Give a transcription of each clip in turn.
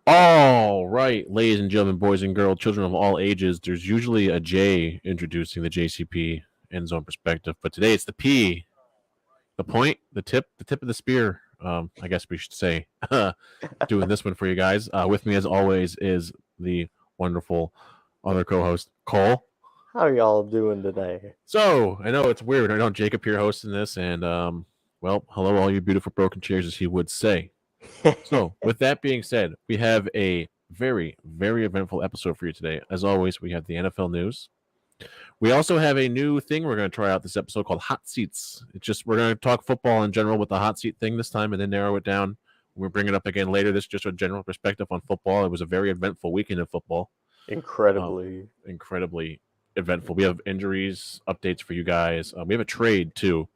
All right, ladies and gentlemen, boys and girls, children of all ages, there's usually a J introducing the JCP end zone perspective, but today it's the P, the point, the tip of the spear. I guess we should say, doing this one for you guys. With me, as always, is the wonderful other co-host Cole. How y'all doing today? So I know it's weird. I know Jacob here hosting this, and well, hello, all you beautiful broken chairs, as he would say. So, with that being said, we have a very, very eventful episode for you today. As always, we have the NFL news. We also have a new thing we're going to try out this episode called Hot Seats. It's just we're going to talk football in general with the hot seat thing this time, and then narrow it down. We'll bring it up again later. This is just a general perspective on football. It was a very eventful weekend of football. Um, Incredibly. Incredibly eventful. We have injuries, updates for you guys. We have a trade too.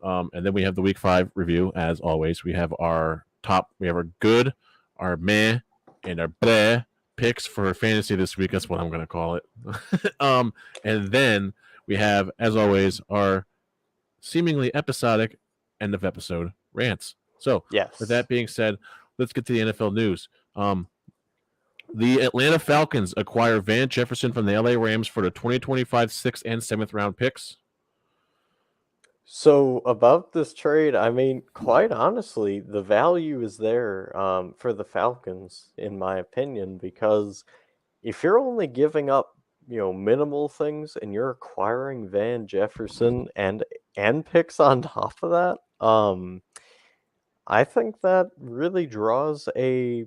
And then we have the week 5 review, as always. We have our top, we have our good, our meh, and our bleh picks for fantasy this week. That's what I'm going to call it. And then we have, as always, our seemingly episodic end of episode rants. So, with Yes. that being said, let's get to the NFL news. The Atlanta Falcons acquire Van Jefferson from the LA Rams for the 2025 6th and 7th round picks. So about this trade, I mean, quite honestly, the value is there for the Falcons, in my opinion, because if you're only giving up, minimal things and you're acquiring Van Jefferson and picks on top of that, I think that really draws a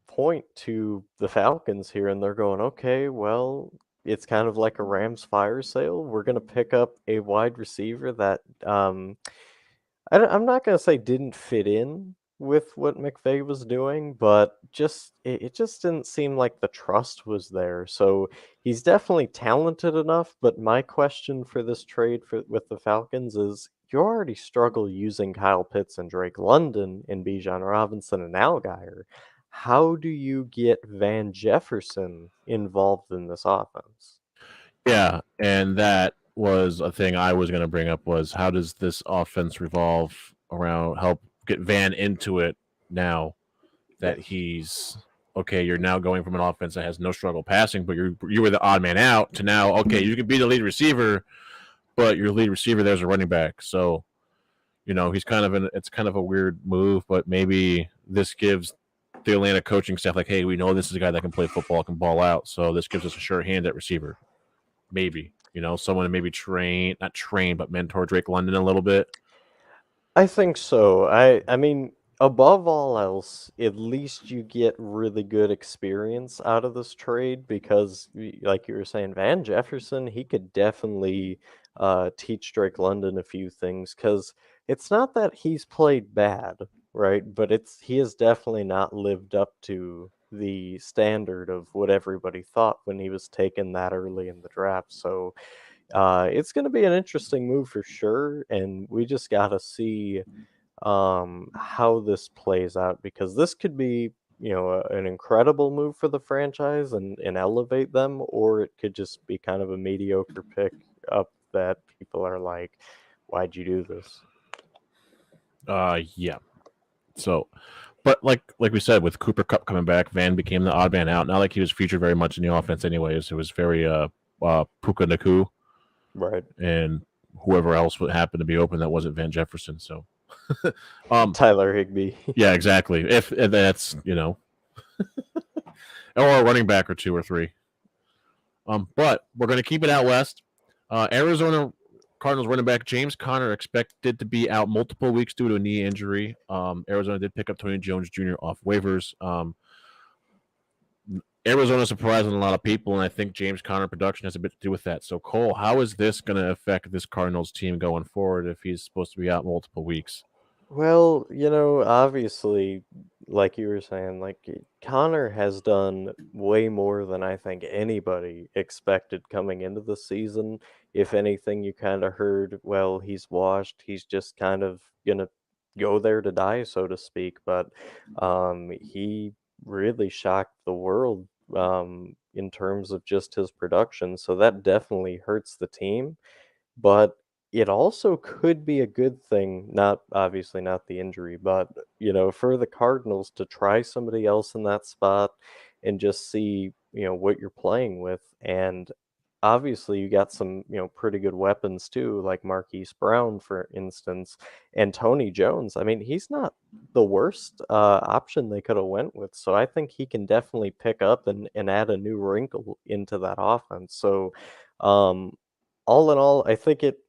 point to the Falcons here, and they're going, okay, well, it's kind of like a Rams fire sale. We're going to pick up a wide receiver that I'm not going to say didn't fit in with what McVay was doing, but it just didn't seem like the trust was there. So he's definitely talented enough, but my question for this trade with the Falcons is you already struggle using Kyle Pitts and Drake London and Bijan Robinson and Algier. How do you get Van Jefferson involved in this offense? Yeah, and that was a thing I was going to bring up was how does this offense revolve around help get Van into it now that Yes. he's okay, you're now going from an offense that has no struggle passing, but you were the odd man out to now okay, you can be the lead receiver, but your lead receiver there's a running back. So, he's kind of it's kind of a weird move, but maybe this gives the Atlanta coaching staff like, hey, we know this is a guy that can play football, can ball out, so this gives us a sure hand at receiver. Maybe someone to maybe not train, but mentor Drake London a little bit. I think so. I mean, above all else, at least you get really good experience out of this trade because, like you were saying, Van Jefferson, he could definitely teach Drake London a few things because it's not that he's played bad, right? But he has definitely not lived up to the standard of what everybody thought when he was taken that early in the draft. So it's going to be an interesting move for sure, and we just got to see how this plays out because this could be, an incredible move for the franchise and elevate them, or it could just be kind of a mediocre pick up that people are like, "Why'd you do this?" Yeah. So, but like we said, with Cooper Cup coming back, Van became the odd man out. Not like he was featured very much in the offense, anyways. It was very Puka Naku Right. and whoever else would happen to be open that wasn't Van Jefferson. So, um, Tyler Higbee. yeah, exactly. If that's or a running back or two or three. But we're going to keep it out west. Arizona Cardinals running back James Conner expected to be out multiple weeks due to a knee injury. Arizona did pick up Tony Jones Jr. off waivers. Arizona surprising a lot of people, and I think James Conner production has a bit to do with that. So, Cole, how is this going to affect this Cardinals team going forward if he's supposed to be out multiple weeks? Well, obviously, like you were saying, Connor has done way more than I think anybody expected coming into the season. If anything, you kind of heard, well, he's washed. He's just kind of gonna go there to die, so to speak. But he really shocked the world in terms of just his production. So that definitely hurts the team. But it also could be a good thing, not obviously not the injury, but for the Cardinals to try somebody else in that spot and just see, what you're playing with. And obviously you got some, pretty good weapons too, like Marquise Brown, for instance, and Tony Jones. I mean, he's not the worst option they could have went with. So I think he can definitely pick up and add a new wrinkle into that offense. So um all in all, I think it,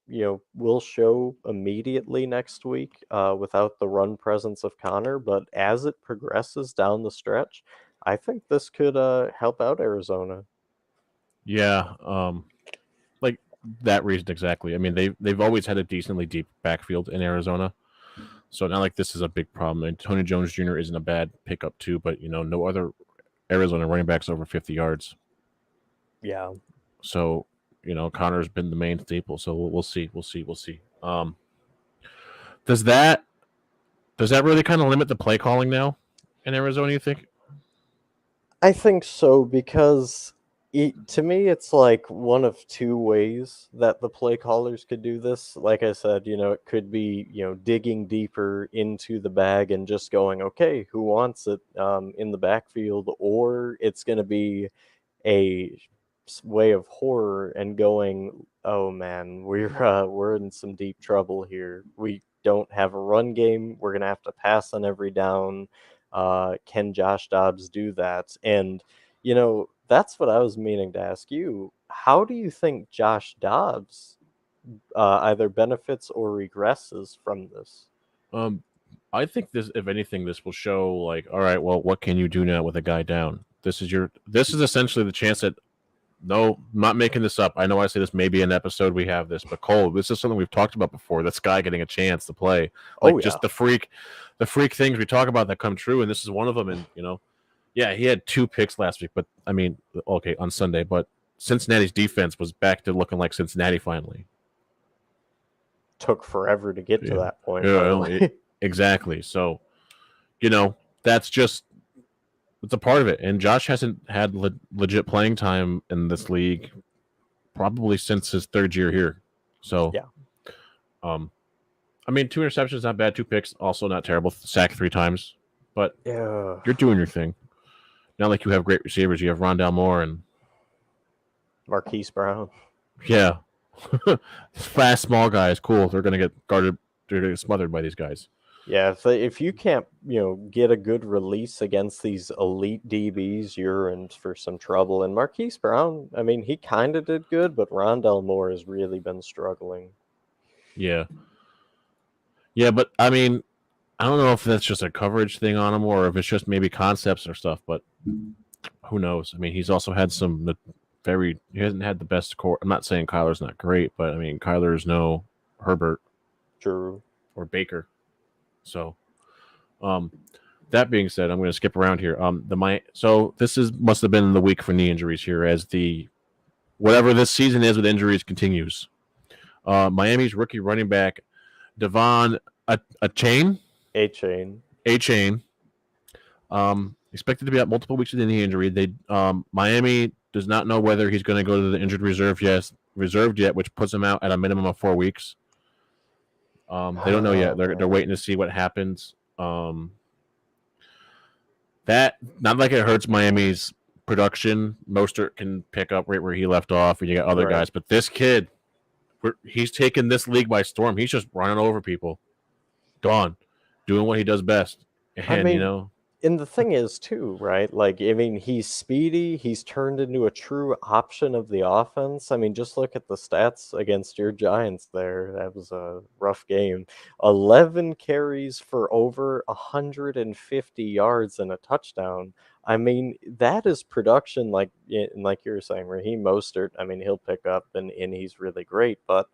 will show immediately next week without the run presence of Connor, but as it progresses down the stretch, I think this could help out Arizona. Yeah, like that reason exactly. I mean, they've always had a decently deep backfield in Arizona, so not like this is a big problem. And Tony Jones Jr. isn't a bad pickup too, but no other Arizona running backs over 50 yards. Yeah. So Connor's been the main staple. So we'll see, we'll see, we'll see. Does that really kind of limit the play calling now in Arizona? You think? I think so because to me, it's like one of two ways that the play callers could do this. Like I said, it could be, digging deeper into the bag and just going, okay, who wants it in the backfield? Or it's going to be a way of horror and going, "Oh man, we're in some deep trouble here. We don't have a run game. We're gonna have to pass on every down. Can Josh Dobbs do that?" And that's what I was meaning to ask you. How do you think Josh Dobbs either benefits or regresses from this? Um, I think this, if anything, this will show like, all right, well, what can you do now with a guy down? This is essentially the chance that. No, I'm not making this up. I know I say this maybe an episode we have this, but Cole, this is something we've talked about before. This guy getting a chance to play, Oh like yeah, just the freak things we talk about that come true, and this is one of them. And yeah, he had 2 picks last week, but I mean, okay, on Sunday, but Cincinnati's defense was back to looking like Cincinnati finally. took forever to get to Yeah, that point, by the yeah, way. exactly. So that's just it's a part of it. And Josh hasn't had legit playing time in this league probably since his 3rd year here. So, Yeah. um, I mean, 2 interceptions not bad. 2 picks also not terrible. Sacked 3 times, but Yeah. you're doing your thing. Not like you have great receivers. You have Rondell Moore and Marquise Brown. yeah, fast small guys. Cool. They're gonna get guarded. They're gonna get smothered by these guys. Yeah, if you can't, get a good release against these elite DBs, you're in for some trouble. And Marquise Brown, I mean, he kind of did good, but Rondell Moore has really been struggling. Yeah, yeah, but I mean, I don't know if that's just a coverage thing on him or if it's just maybe concepts or stuff. But who knows? I mean, he's also had some he hasn't had the best core. I'm not saying Kyler's not great, but I mean, Kyler's no Herbert True. or Baker. So, um, that being said, I'm going to skip around here. So this is must have been the week for knee injuries here as the whatever this season is with injuries continues. Miami's rookie running back Devon Achane A-Chain. expected to be out multiple weeks with a knee injury. Miami does not know whether he's going to go to the injured reserved yet, which puts him out at a minimum of 4 weeks. They don't know yet. They're waiting to see what happens. That not like it hurts Miami's production. Mostert can pick up right where he left off, and you got other Right. guys. But this kid, he's taken this league by storm. He's just running over people, gone, doing what he does best. I And mean, and the thing is too, right? Like, I mean, he's speedy. He's turned into a true option of the offense. I mean, just look at the stats against your Giants there. That was a rough game. 11 carries for over 150 yards and a touchdown. I mean, that is production like you were saying, Raheem Mostert. I mean, he'll pick up and he's really great, but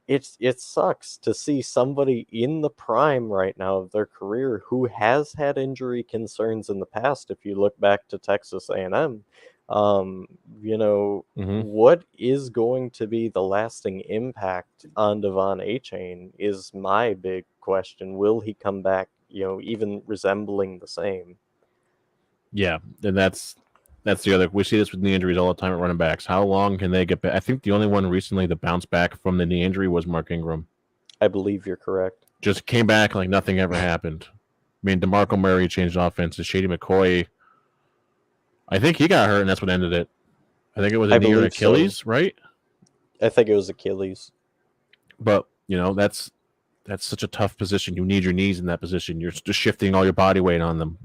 it sucks to see somebody in the prime right now of their career who has had injury concerns in the past. If you look back to Texas A&M, um, mhm. what is going to be the lasting impact on Devon A-Chain is my big question. Will he come back, even resembling the same? Yeah, and that's That's the other. We see this with knee injuries all the time at running backs. How long can they get back? I think the only one recently to bounce back from the knee injury was Mark Ingram. I believe you're correct. Just came back like nothing ever happened. I mean, DeMarco Murray changed offenses. Shady McCoy, I think he got hurt, and that's what ended it. I think it was a I knee or believe so. Achilles, right? I think it was Achilles. But that's such a tough position. You need your knees in that position. You're just shifting all your body weight on them,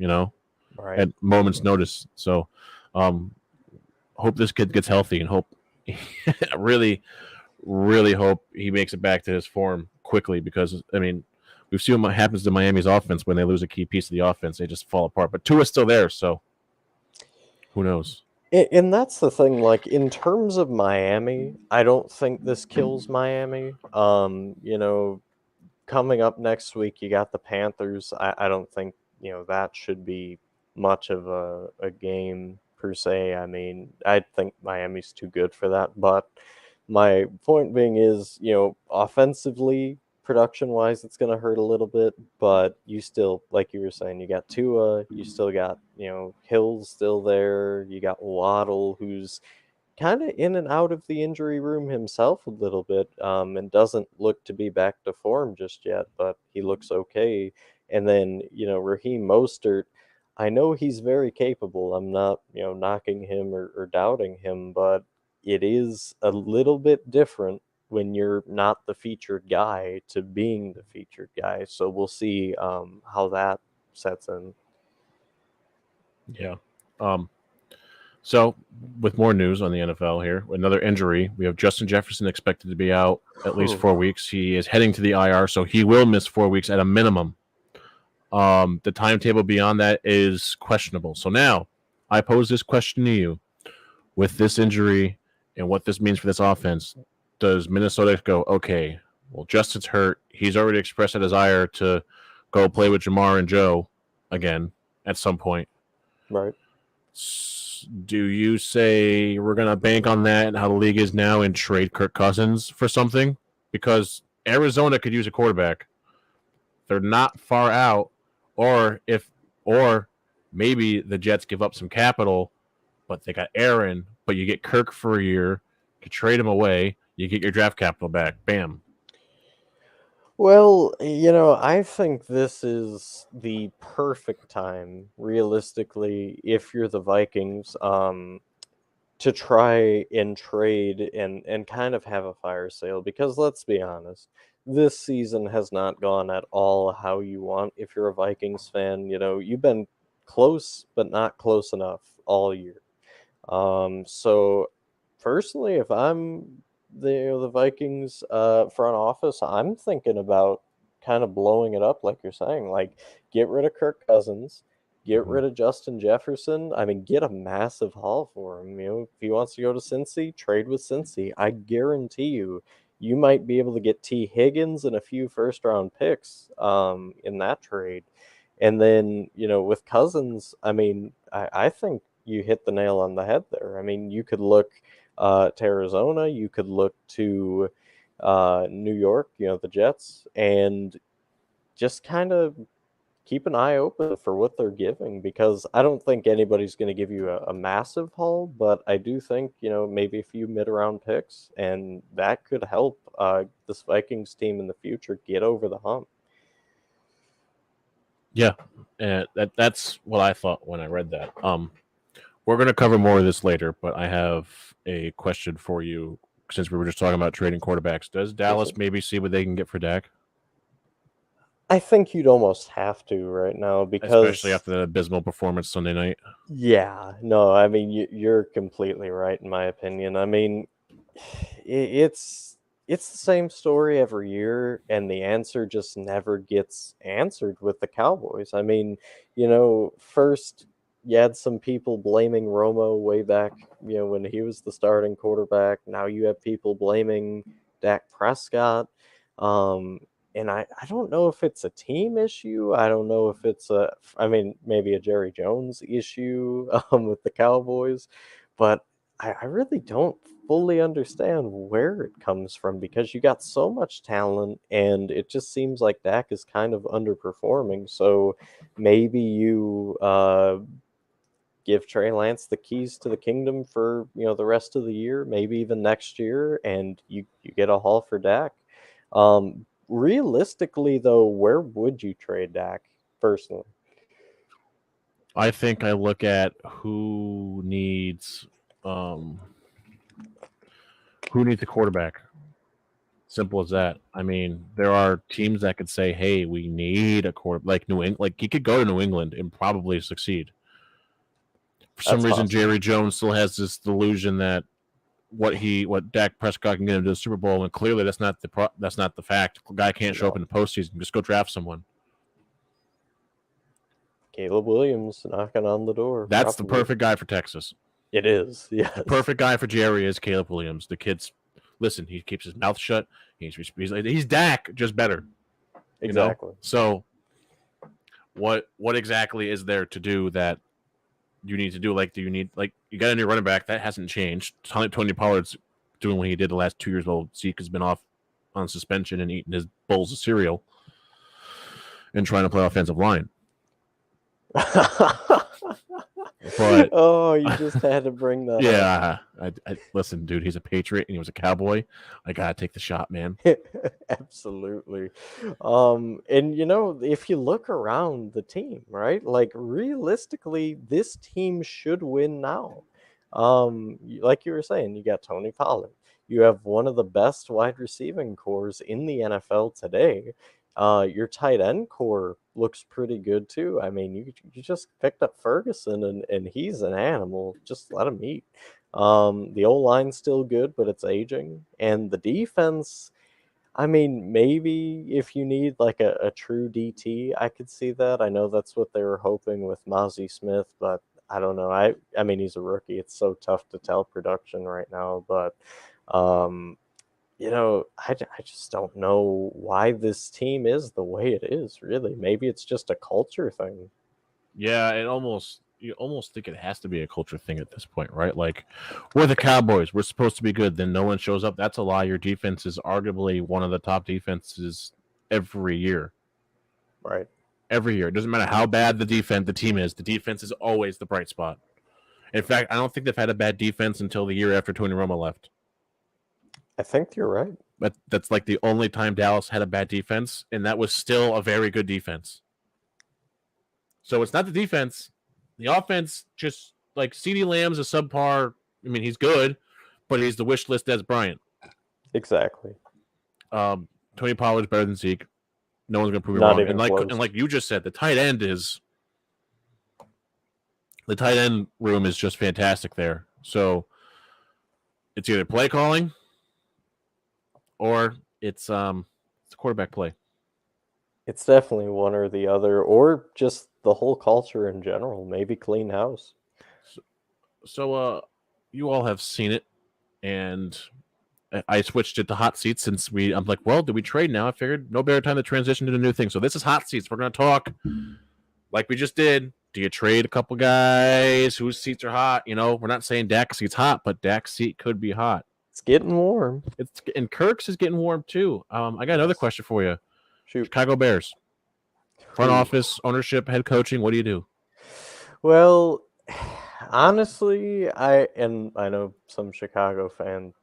Right. at moment's notice. So, um, hope this kid gets healthy, and hope really, really hope he makes it back to his form quickly. Because I mean, we've seen what happens to Miami's offense when they lose a key piece of the offense; they just fall apart. But Tua's still there, so who knows? And that's the thing, like in terms of Miami, I don't think this kills Miami. Coming up next week, you got the Panthers. I don't think, that should be much of a game per se. I mean, I think Miami's too good for that. But my point being is, offensively, production wise, it's going to hurt a little bit. But you still, like you were saying, you got Tua, you still got, Hill's still there. You got Waddle, who's kind of in and out of the injury room himself a little bit, and doesn't look to be back to form just yet, but he looks okay. And then, Raheem Mostert, I know he's very capable. I'm not, knocking him or doubting him, but it is a little bit different when you're not the featured guy to being the featured guy. So we'll see how that sets in. Yeah. Um, So, with more news on the NFL here, another injury. We have Justin Jefferson expected to be out at least 4 weeks. He is heading to the IR, so he will miss 4 weeks at a minimum. The timetable beyond that is questionable. So now, I pose this question to you: with this injury and what this means for this offense, does Minnesota go, okay, well, Justin's hurt. He's already expressed a desire to go play with Jamar and Joe again at some point. Right. Do you say we're going to bank on that and how the league is now and trade Kirk Cousins for something? Because Arizona could use a quarterback. They're not far out. Or maybe the Jets give up some capital, but they got Aaron, but you get Kirk for a year, you trade him away, you get your draft capital back. Bam. Well, I think this is the perfect time, realistically, if you're the Vikings, to try and trade and kind of have a fire sale. Because let's be honest, this season has not gone at all how you want. If you're a Vikings fan, you've been close, but not close enough all year. So personally, if I'm the Vikings front office, I'm thinking about kind of blowing it up, like you're saying, like get rid of Kirk Cousins, get Mhm. rid of Justin Jefferson. I mean, get a massive haul for him. If he wants to go to Cincy, trade with Cincy. I guarantee you. You might be able to get T. Higgins and a few first round picks in that trade. And then, with Cousins, I mean, I think you hit the nail on the head there. I mean, you could look to Arizona, you could look to New York, the Jets, and just kind of keep an eye open for what they're giving because I don't think anybody's going to give you a massive haul, but I do think, maybe a few mid round picks, and that could help this Vikings team in the future get over the hump. Yeah, and that's what I thought when I read that. We're going to cover more of this later, but I have a question for you since we were just talking about trading quarterbacks. Does Yes, sir. Dallas maybe see what they can get for Dak, I think you'd almost have to right now especially because after that abysmal performance Sunday night? yeah, no, I mean you're completely right in my opinion. I mean, it's the same story every year, and the answer just never gets answered with the Cowboys. I mean, first you had some people blaming Romo way back, when he was the starting quarterback. Now you have people blaming Dak Prescott. Um, and I don't know if it's a team issue. I don't know if it's I mean, maybe a Jerry Jones issue with the Cowboys, but I really don't fully understand where it comes from because you got so much talent and it just seems like Dak is kind of underperforming. So maybe you give Trey Lance the keys to the kingdom for the rest of the year, maybe even next year, and you get a haul for Dak. Realistically, though, where would you trade Dak personally? I think I look at who needs a quarterback. Simple as that. I mean, there are teams that could say, "Hey, we need a quarterback." Like New England, like he could go to New England and probably succeed. For some That's reason, possible. Jerry Jones still has this delusion that what Dak Prescott can get into the Super Bowl, and clearly that's not the fact. The guy can't show up No. in the postseason. Just go draft someone. Caleb Williams knocking on the door. That's the Probably. perfect guy for Texas. It is, yes. The perfect guy for Jerry is Caleb Williams. The kid's listen. He keeps his mouth shut. He's Dak, just better. Exactly. So what exactly is there to do that you need to do? Like, do you need you got a new running back that hasn't changed? Tony Pollard's doing what he did the last 2 years while Zeke has been off on suspension and eating his bowls of cereal and trying to play offensive line. But oh, you just had to bring that up. Yeah, I listen, dude. He's a Patriot and he was a Cowboy. I gotta take the shot, man. Absolutely. And if you look around the team, right? Like realistically, this team should win now. Like you were saying, you got Tony Pollard. You have one of the best wide receiving cores in the NFL today. Your tight end core looks pretty good too. I mean, you just picked up Ferguson and he's an animal. Just let him eat. The O line's still good, but it's aging. And the defense, I mean, maybe if you need like a true DT, I could see that. I know that's what they were hoping with Mozzie Smith, but I don't know. I mean, he's a rookie. It's so tough to tell production right now, but I just don't know why this team is the way it is, really. Maybe it's just a culture thing. Yeah, you almost think it has to be a culture thing at this point, right? Like, we're the Cowboys. We're supposed to be good. Then no one shows up. That's a lie. Your defense is arguably one of the top defenses every year. Right. Every year. It doesn't matter how bad the team is. The defense is always the bright spot. In fact, I don't think they've had a bad defense until the year after Tony Romo left. I think you're right. That's like the only time Dallas had a bad defense, and that was still a very good defense. So it's not the defense. The offense, just like CeeDee Lamb's a subpar. I mean, he's good, but he's the wish list Des Bryant. Exactly. Tony Pollard's better than Zeke. No one's gonna prove me Not wrong. even close. And like you just said, the tight end room is just fantastic there. So it's either play calling or it's quarterback play. It's definitely one or the other, or just the whole culture in general. Maybe clean house. So you all have seen it, and I switched it to hot seats since I'm like, well, do we trade now? I figured no better time to transition to the new thing. So this is hot seats. We're gonna talk like we just did. Do you trade a couple guys whose seats are hot? We're not saying Dak's seat's hot, but Dak's seat could be hot. It's getting warm. And Kirk's is getting warm too. I got another question for you. Shoot. Chicago Bears. Front office, ownership, head coaching. What do you do? Well, honestly, I know some Chicago fans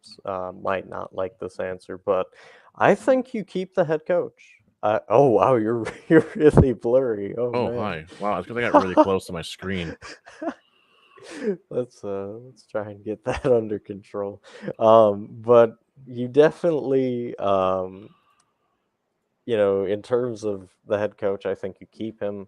might not like this answer, but I think you keep the head coach. Oh wow, you're really blurry. Oh man. Hi. Wow, it's because I got really close to my screen. Let's try and get that under control. But you definitely in terms of the head coach, I think you keep him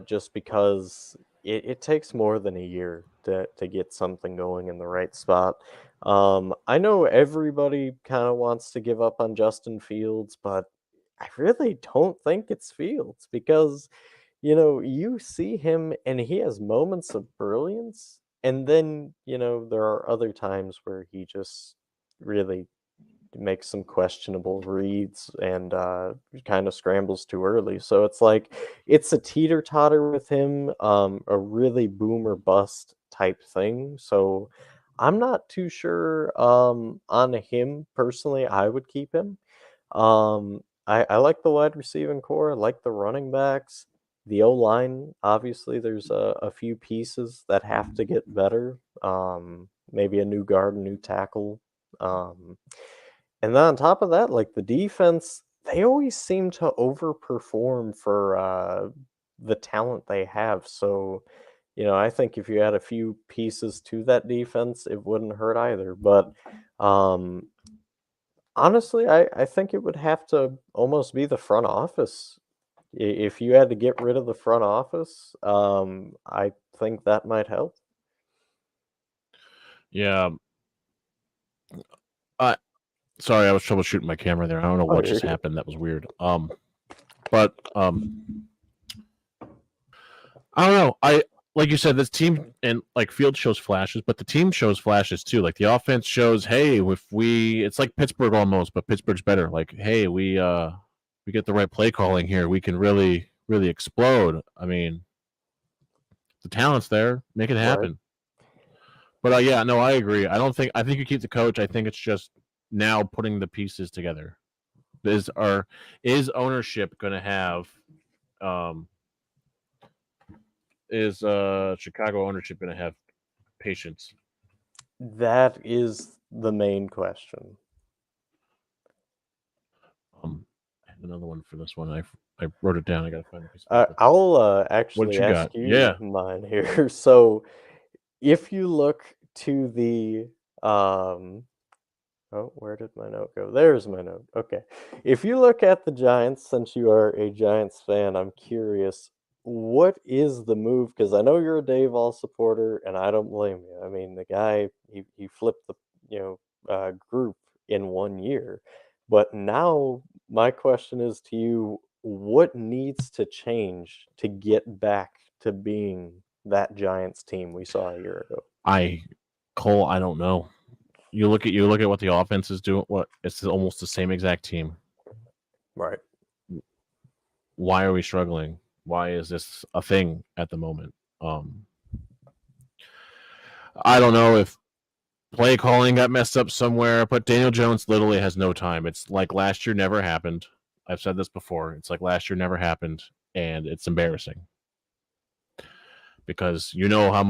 just because it takes more than a year to get something going in the right spot. I know everybody kind of wants to give up on Justin Fields, but I really don't think it's Fields because, you see him and he has moments of brilliance. And then, there are other times where he just really makes some questionable reads and kind of scrambles too early. So it's like it's a teeter totter with him, a really boom or bust type thing. So I'm not too sure on him personally. I would keep him. I like the wide receiving core. I like the running backs. the O-line, obviously, there's a few pieces that have to get better. Maybe a new guard, a new tackle. And then on top of that, like the defense, they always seem to overperform for the talent they have. So, I think if you add a few pieces to that defense, it wouldn't hurt either. But um, honestly, I think it would have to almost be the front office. If you had to get rid of the front office, I think that might help. Yeah. Sorry, I was troubleshooting my camera there. I don't know Oh, what you're just good. happened. That was weird. But I don't know. I like you said, this team and like field shows flashes, but the team shows flashes too. Like the offense shows, hey, it's like Pittsburgh almost, but Pittsburgh's better. Like, hey, we get the right play calling here. We can really, really explode. I mean, the talent's there. Make it Right. happen. But yeah, no, I agree. I think you keep the coach. I think it's just now putting the pieces together. Is ownership going to have is Chicago ownership going to have patience? That is the main question. I have another one for this one. I wrote it down. I got to find the piece of paper. I'll What actually you ask got? you Yeah. mine here. So, if you look to the oh, where did my note go? There's my note. Okay. If you look at the Giants, since you are a Giants fan, I'm curious, what is the move? Because I know you're a Dave All supporter, and I don't blame you. I mean, the guy he flipped the group in 1 year. But now my question is to you, what needs to change to get back to being that Giants team we saw a year ago? Cole, I don't know. You look at what the offense is doing. What it's almost the same exact team. Right. Why are we struggling? Why is this a thing at the moment? I don't know if play calling got messed up somewhere, but Daniel Jones literally has no time. It's like last year never happened. I've said this before. It's like last year never happened, and it's embarrassing because you know how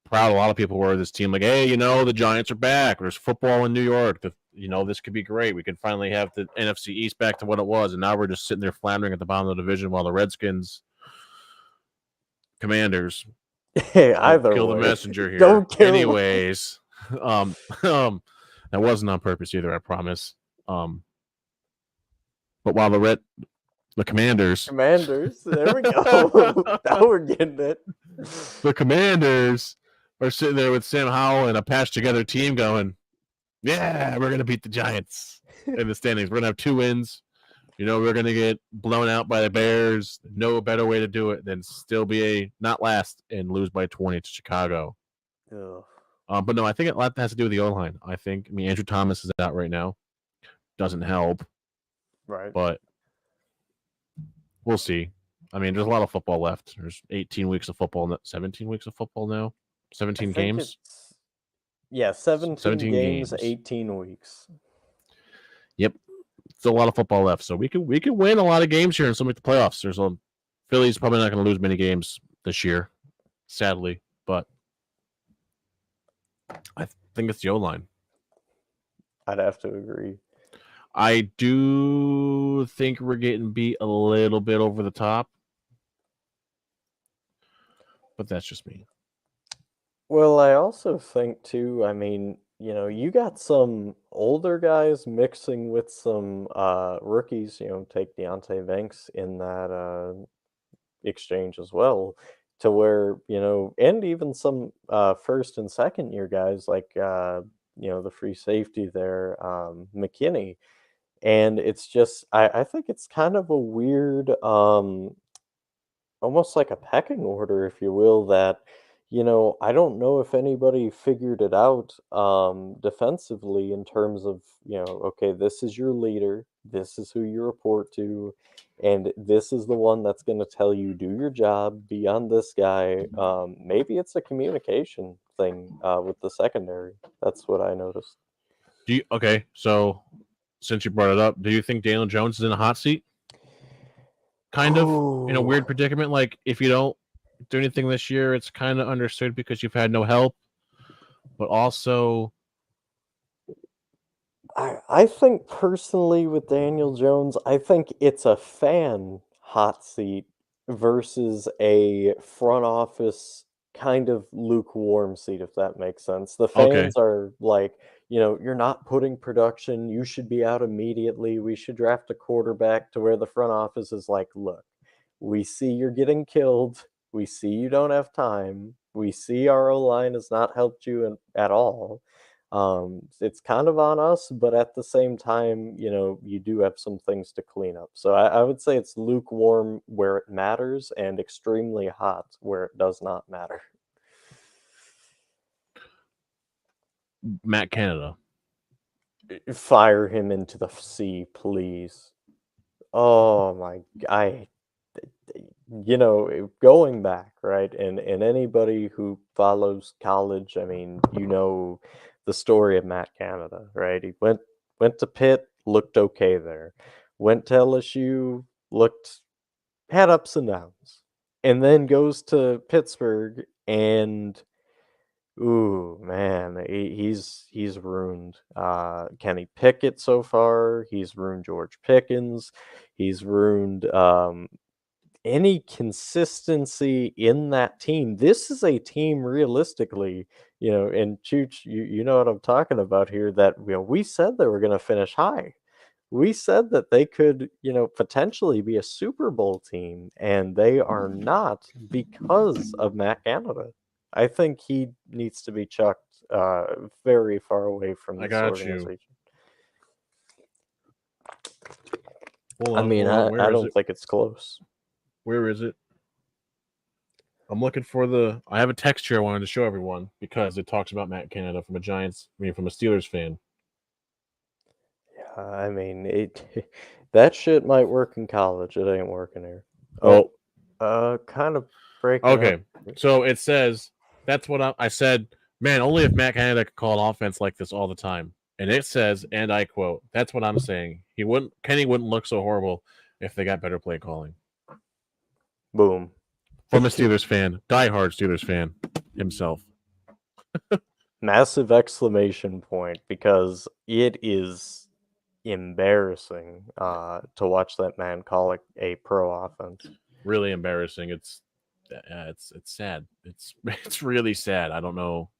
proud a lot of people were of this team. Like, hey, the Giants are back. There's football in New York. This could be great. We could finally have the NFC East back to what it was, and now we're just sitting there floundering at the bottom of the division while the Redskins, Commanders, Either kill the way, messenger here. don't kill. Anyways, that wasn't on purpose either. I promise. But while the Commanders, Commanders. There we go. Now we're getting it. the Commanders are sitting there with Sam Howell and a patched together team going, yeah, we're gonna beat the Giants in the standings. We're gonna have 2 wins. We're gonna get blown out by the Bears. No better way to do it than still be not last and lose by 20 to Chicago. Ugh. But no, I think a lot has to do with the O line. I mean, Andrew Thomas is out right now. Doesn't help. Right. But we'll see. I mean, there's a lot of football left. There's 18 weeks of football, 17 weeks of football now, I 17 think games. it's 17 17 games, games. 18 weeks. Yep, still a lot of football left, so we can win a lot of games here and still make the playoffs. Philly's probably not going to lose many games this year, sadly, but I think it's the O line. I'd have to agree. I do think we're getting beat a little bit over the top, but that's just me. Well, I also think too, I mean, you got some older guys mixing with some rookies, take Deontay Banks in that exchange as well, to where, and even some first and second year guys like the free safety there, McKinney. And it's just I think it's kind of a weird almost like a pecking order, if you will, that, I don't know if anybody figured it out defensively in terms of, okay, this is your leader, this is who you report to, and this is the one that's going to tell you do your job, be on this guy. Maybe it's a communication thing with the secondary. That's what I noticed. Okay, so since you brought it up, do you think Daniel Jones is in a hot seat? kind of in a Ooh. weird predicament. Like if you don't do anything this year, it's kind of understood because you've had no help. But also, I think personally with Daniel Jones, I think it's a fan hot seat versus a front office kind of lukewarm seat, if that makes sense. The okay, fans are like, you're not putting production, you should be out immediately. We should draft a quarterback, to where the front office is like, look, we see you're getting killed. We see you don't have time. We see our O line has not helped you at all. It's kind of on us, but at the same time, you do have some things to clean up. So I would say it's lukewarm where it matters and extremely hot where it does not matter. Matt Canada. Fire him into the sea, please. Oh my, going back, right? And anybody who follows college, I mean, the story of Matt Canada, right? He went to Pitt, looked okay there. Went to LSU, had ups and downs. And then goes to Pittsburgh and ooh, man, he's ruined Kenny Pickett so far. He's ruined George Pickens. He's ruined any consistency in that team. This is a team realistically, and Chooch, you know what I'm talking about here, that we said they were going to finish high. We said that they could, potentially be a Super Bowl team, and they are not because of Matt Canada. I think he needs to be chucked very far away from I this got you. organization. Hold I on, mean, hold on. I Where is don't it? think it's close. Where is it? I'm looking for the. I have a text here I wanted to show everyone because it talks about Matt Canada from a Steelers fan. Yeah, I mean, that shit might work in college. It ain't working here. Well, Oh, kind of breaking up. okay. So it says that's what I said. Man, only if Matt Canada could call an offense like this all the time. And it says, and I quote, "That's what I'm saying. Kenny wouldn't look so horrible if they got better play calling." Boom. From a Steelers fan, diehard Steelers fan himself. Massive exclamation point, because it is embarrassing to watch that man call it a pro offense. Really embarrassing. It's sad. It's really sad. I don't know.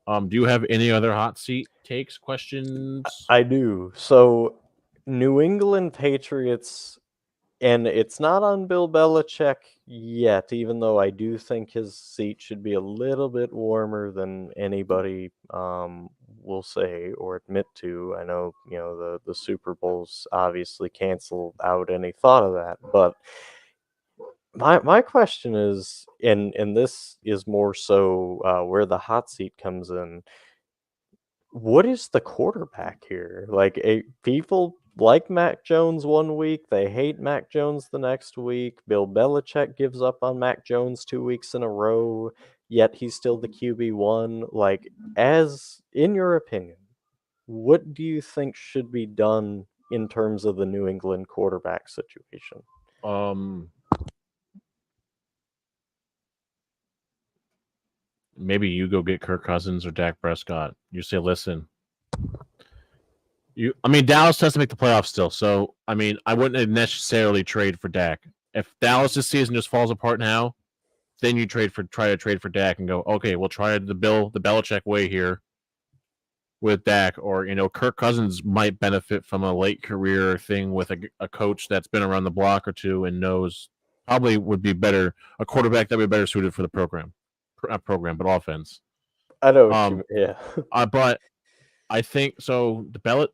Do you have any other hot seat takes, questions? I do. So, New England Patriots, and it's not on Bill Belichick yet, even though I do think his seat should be a little bit warmer than anybody will say or admit to. I know, the Super Bowls obviously canceled out any thought of that, but my question is, and this is more so where the hot seat comes in. What is the quarterback here? Like, people like Mac Jones one week, they hate Mac Jones the next week. Bill Belichick gives up on Mac Jones 2 weeks in a row, yet he's still the QB1. Like, as in your opinion, what do you think should be done in terms of the New England quarterback situation? Maybe you go get Kirk Cousins or Dak Prescott. You say, listen, Dallas has to make the playoffs still. So, I wouldn't necessarily trade for Dak. If Dallas' season just falls apart now, then you try to trade for Dak and go, okay, we'll try the Belichick way here with Dak, or Kirk Cousins might benefit from a late career thing with a coach that's been around the block or two and knows probably would be better, a quarterback that would be better suited for the program, not program, but offense. I know what you yeah. But I think so.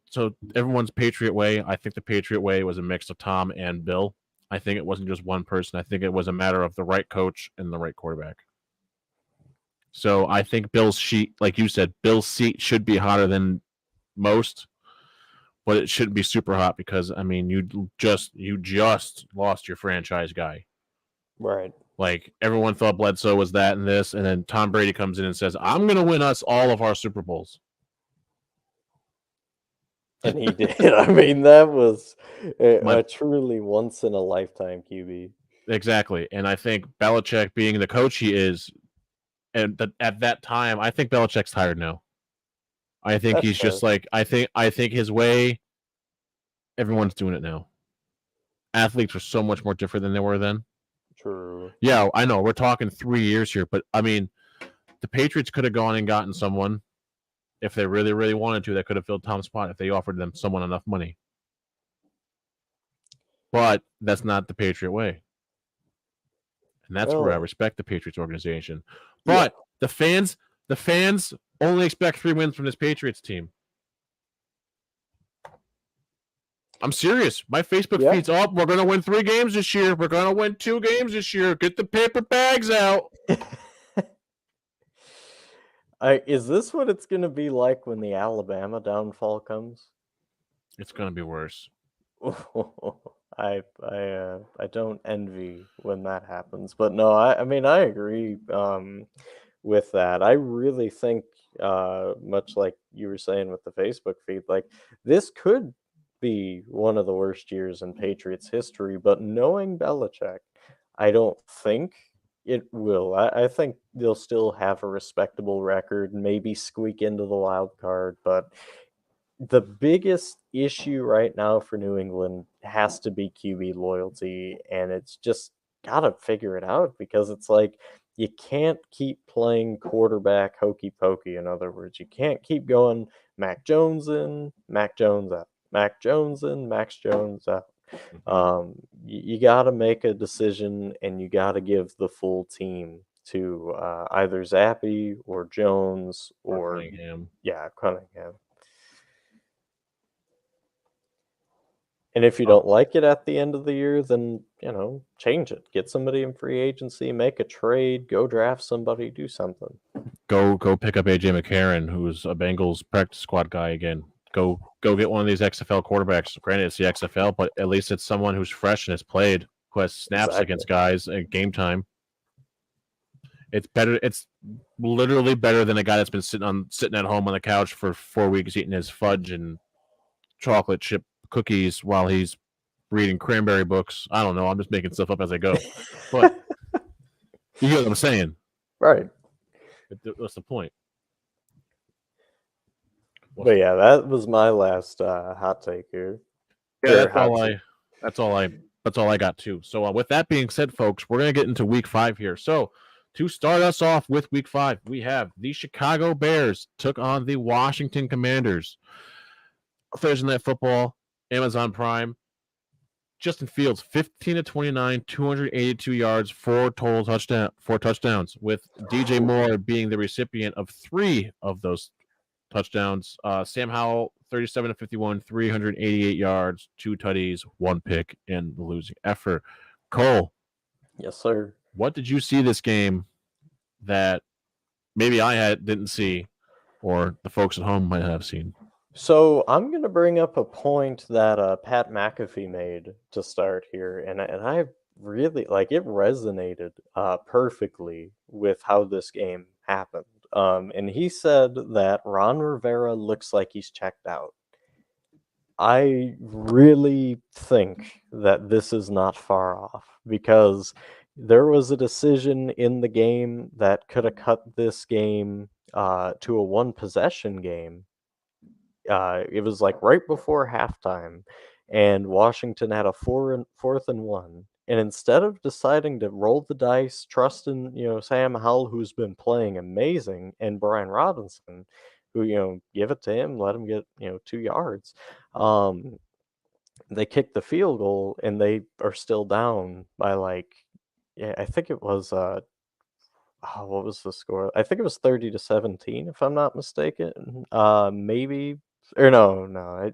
So everyone's Patriot way. I think the Patriot way was a mix of Tom and Bill. I think it wasn't just one person. I think it was a matter of the right coach and the right quarterback. So I think Bill's sheet, like you said, Bill's seat should be hotter than most, but it shouldn't be super hot because you just lost your franchise guy. Right. Like everyone thought Bledsoe was that and this, and then Tom Brady comes in and says, "I'm going to win us all of our Super Bowls." And he did. I mean, that was My a truly once in a lifetime QB. exactly, and I think Belichick, being the coach he is, and at that time, I think Belichick's tired now. I think That's he's fair. just like I think his way. Everyone's doing it now. Athletes are so much more different than they were then. True. Yeah, I know we're talking 3 years here, but I mean, the Patriots could have gone and gotten someone if they really, really wanted to. That could have filled Tom's spot if they offered them someone enough money. But that's not the Patriot way, and that's where I Well, respect the Patriots organization. yeah. But the fans only expect 3 wins from this Patriots team. I'm serious. My Facebook Yeah. feed's up. We're gonna win 3 games this year. We're gonna win 2 games this year. Get the paper bags out. Is this what it's going to be like when the Alabama downfall comes? It's gonna be worse. I don't envy when that happens, but no, I mean I agree with that. I really think much like you were saying with the Facebook feed, like this could be one of the worst years in Patriots history, but knowing Belichick, I don't think it will. I think they'll still have a respectable record, maybe squeak into the wild card, but the biggest issue right now for New England has to be QB loyalty, and it's just gotta figure it out because it's like you can't keep playing quarterback hokey pokey. In other words, you can't keep going Mac Jones in, Mac Jones out, Mac Jones in, Max Jones out. Mm-hmm. You got to make a decision, and you got to give the full team to either Zappy or Jones Or or Cunningham. yeah, Cunningham. And if you Oh, don't like it at the end of the year, then, change it. Get somebody in free agency, make a trade, go draft somebody, do something. go pick up AJ McCarron, who's a Bengals practice squad guy again. Go get one of these XFL quarterbacks. Granted, it's the XFL, but at least it's someone who's fresh and has played, who has snaps Exactly. against guys at game time. It's better. It's literally better than a guy that's been sitting at home on the couch for 4 weeks eating his fudge and chocolate chip cookies while he's reading cranberry books. I don't know. I'm just making stuff up as I go, but you get what I'm saying. Right. What's the point? What's But the yeah, that was my last hot take here. Yeah, Or that's hot all seat. I. That's all I. That's all I got too. So with that being said, folks, we're gonna get into Week 5 here. So to start us off with Week 5, we have the Chicago Bears took on the Washington Commanders. Thursday Night Football, Amazon Prime. Justin Fields, 15 to 29, 282 yards, four touchdowns, with DJ Moore being the recipient of 3 of those touchdowns. Sam Howell, 37 to 51, 388 yards, 2 tutties, 1 pick in the losing effort. Cole, Yes, sir. what did you see this game that maybe didn't see, or the folks at home might have seen? So I'm gonna bring up a point that Pat McAfee made to start here, and I really like it resonated perfectly with how this game happened. And he said that Ron Rivera looks like he's checked out. I really think that this is not far off because there was a decision in the game that could have cut this game to a one possession game. It was like right before halftime, and Washington had a fourth and one. And instead of deciding to roll the dice, trust in Sam Howell, who's been playing amazing, and Brian Robinson, who give it to him, let him get 2 yards. Um, they kicked the field goal, and they are still down by like yeah, I think it was what was the score? I think it was 30-17, if I'm not mistaken. Maybe or no,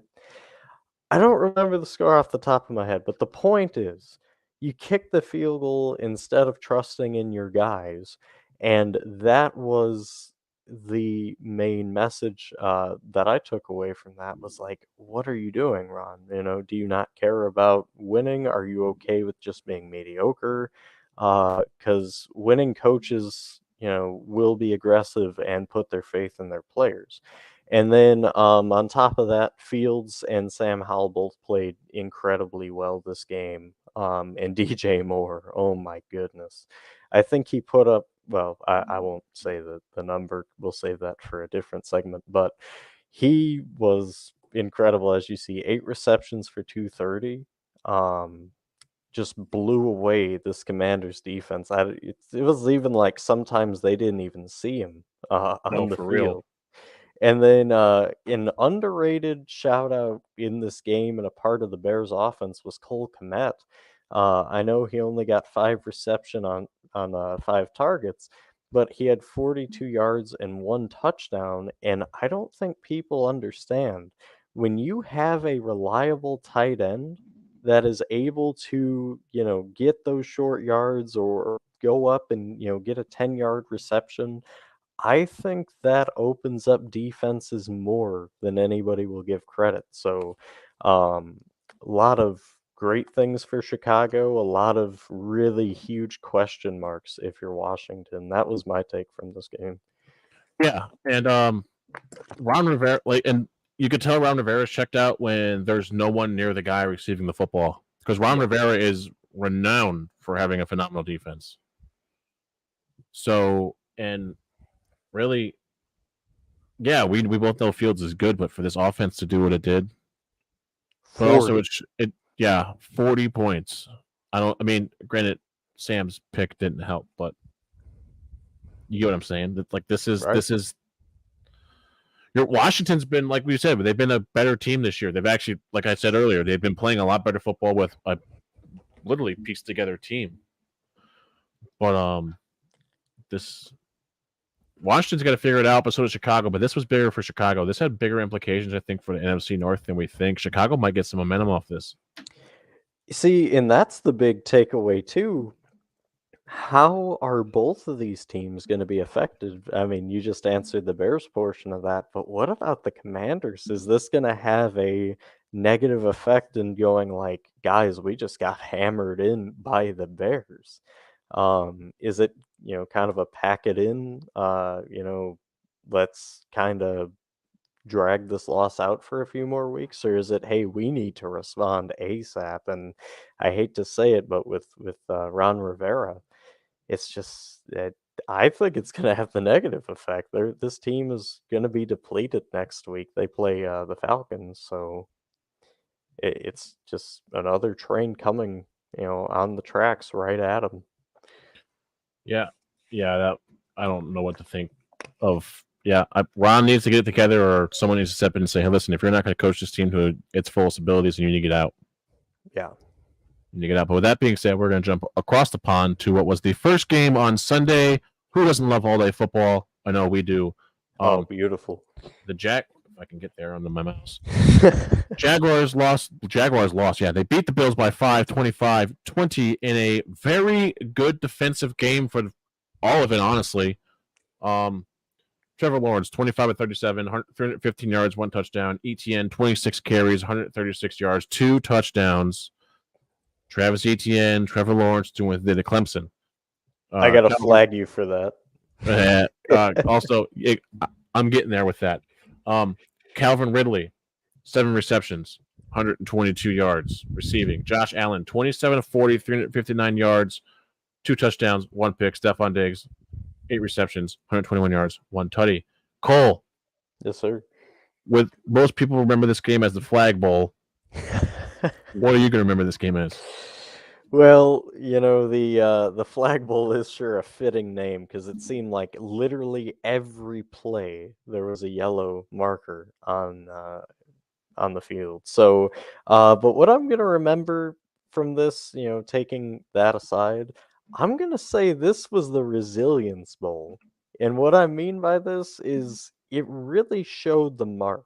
I don't remember the score off the top of my head, but the point is, you kick the field goal instead of trusting in your guys, and that was the main message that I took away from that was like, what are you doing, Ron? Do you not care about winning? Are you okay with just being mediocre? Because winning coaches, will be aggressive and put their faith in their players. And then on top of that, Fields and Sam Howell both played incredibly well this game. And DJ Moore, oh my goodness. I think he put up, well, I won't say the number, we'll save that for a different segment, but he was incredible. As you see, 8 receptions for 230. Just blew away this Commanders defense. It was even like sometimes they didn't even see him No, on the for real. field. And then an underrated shout out in this game and a part of the Bears offense was Cole Kmet. I know he only got 5 reception on 5 targets, but he had 42 yards and 1 touchdown. And I don't think people understand when you have a reliable tight end that is able to, get those short yards or go up and, get a 10-yard reception. I think that opens up defenses more than anybody will give credit. So, um, a lot of great things for Chicago, a lot of really huge question marks if you're Washington. That was my take from this game. Yeah, and Ron Rivera, and you could tell Ron Rivera is checked out when there's no one near the guy receiving the football because Ron Yeah. Rivera is renowned for having a phenomenal defense. So, and really, yeah, we both know Fields is good, but for this offense to do what it did, but also 40, yeah, 40 points. I mean, granted, Sam's pick didn't help, but you get what I'm saying. That like right? this is Washington's been like we said, they've been a better team this year. They've actually, like I said earlier, they've been playing a lot better football with a literally pieced together team. But this Washington's got to figure it out, but so does Chicago. But this was bigger for Chicago. This had bigger implications, I think, for the NFC North than we think. Chicago might get some momentum off this. See, and that's the big takeaway too. How are both of these teams going to be affected? I mean, you just answered the Bears portion of that, but what about the Commanders? Is this going to have a negative effect in going like, guys, we just got hammered in by the Bears? Is it, kind of a pack it in, let's kind of drag this loss out for a few more weeks, or is it, hey, we need to respond ASAP? And I hate to say it, but with Ron Rivera, it's just that I think it's gonna have the negative effect. This team is gonna be depleted next week. They play, the Falcons, so it's just another train coming, on the tracks right at them. Yeah, yeah. That I don't know what to think of. Yeah, Ron needs to get it together, or someone needs to step in and say, "Hey, listen, if you're not going to coach this team to its fullest abilities, then you need to get out." Yeah. You need to get out. But with that being said, we're going to jump across the pond to what was the first game on Sunday. Who doesn't love all day football? I know we do. Oh, Um, beautiful. the Jack, if I can get there under my mouse. Jaguars lost. Jaguars lost. Yeah, they beat the Bills by 5, 25-20 in a very good defensive game for all of it, honestly. Um, Trevor Lawrence, 25 of 37, 315 yards, 1 touchdown. ETN, 26 carries, 136 yards, 2 touchdowns. Travis Etienne, Trevor Lawrence doing what they did at Clemson. I gotta Calvin, flag you for that. also, I'm getting there with that. Calvin Ridley, 7 receptions, 122 yards receiving. Josh Allen, 27 of 40, 359 yards, 2 touchdowns, 1 pick. Stephon Diggs, 8 receptions, 121 yards, 1 tutty. Cole, Yes, sir. with most people remember this game as the Flag Bowl. What are you going to remember this game as? Well, the Flag Bowl is sure a fitting name because it seemed like literally every play there was a yellow marker on the field. So, but what I'm gonna remember from this, taking that aside, I'm gonna say this was the Resilience Bowl, and what I mean by this is it really showed the mark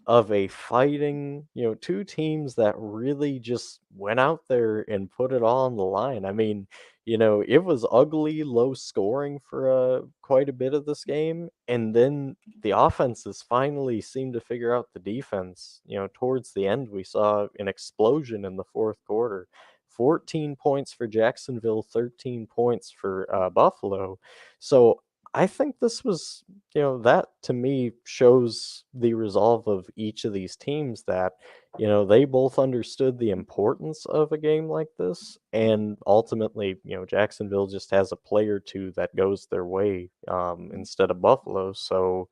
of a fighting, two teams that really just went out there and put it all on the line. I mean, it was ugly, low scoring for quite a bit of this game, and then the offenses finally seemed to figure out the defense. Towards the end, we saw an explosion in the fourth quarter. 14 points for Jacksonville, 13 points for Buffalo. So I think this was, that to me shows the resolve of each of these teams that, they both understood the importance of a game like this. And ultimately, Jacksonville just has a play or two that goes their way instead of Buffalo. So,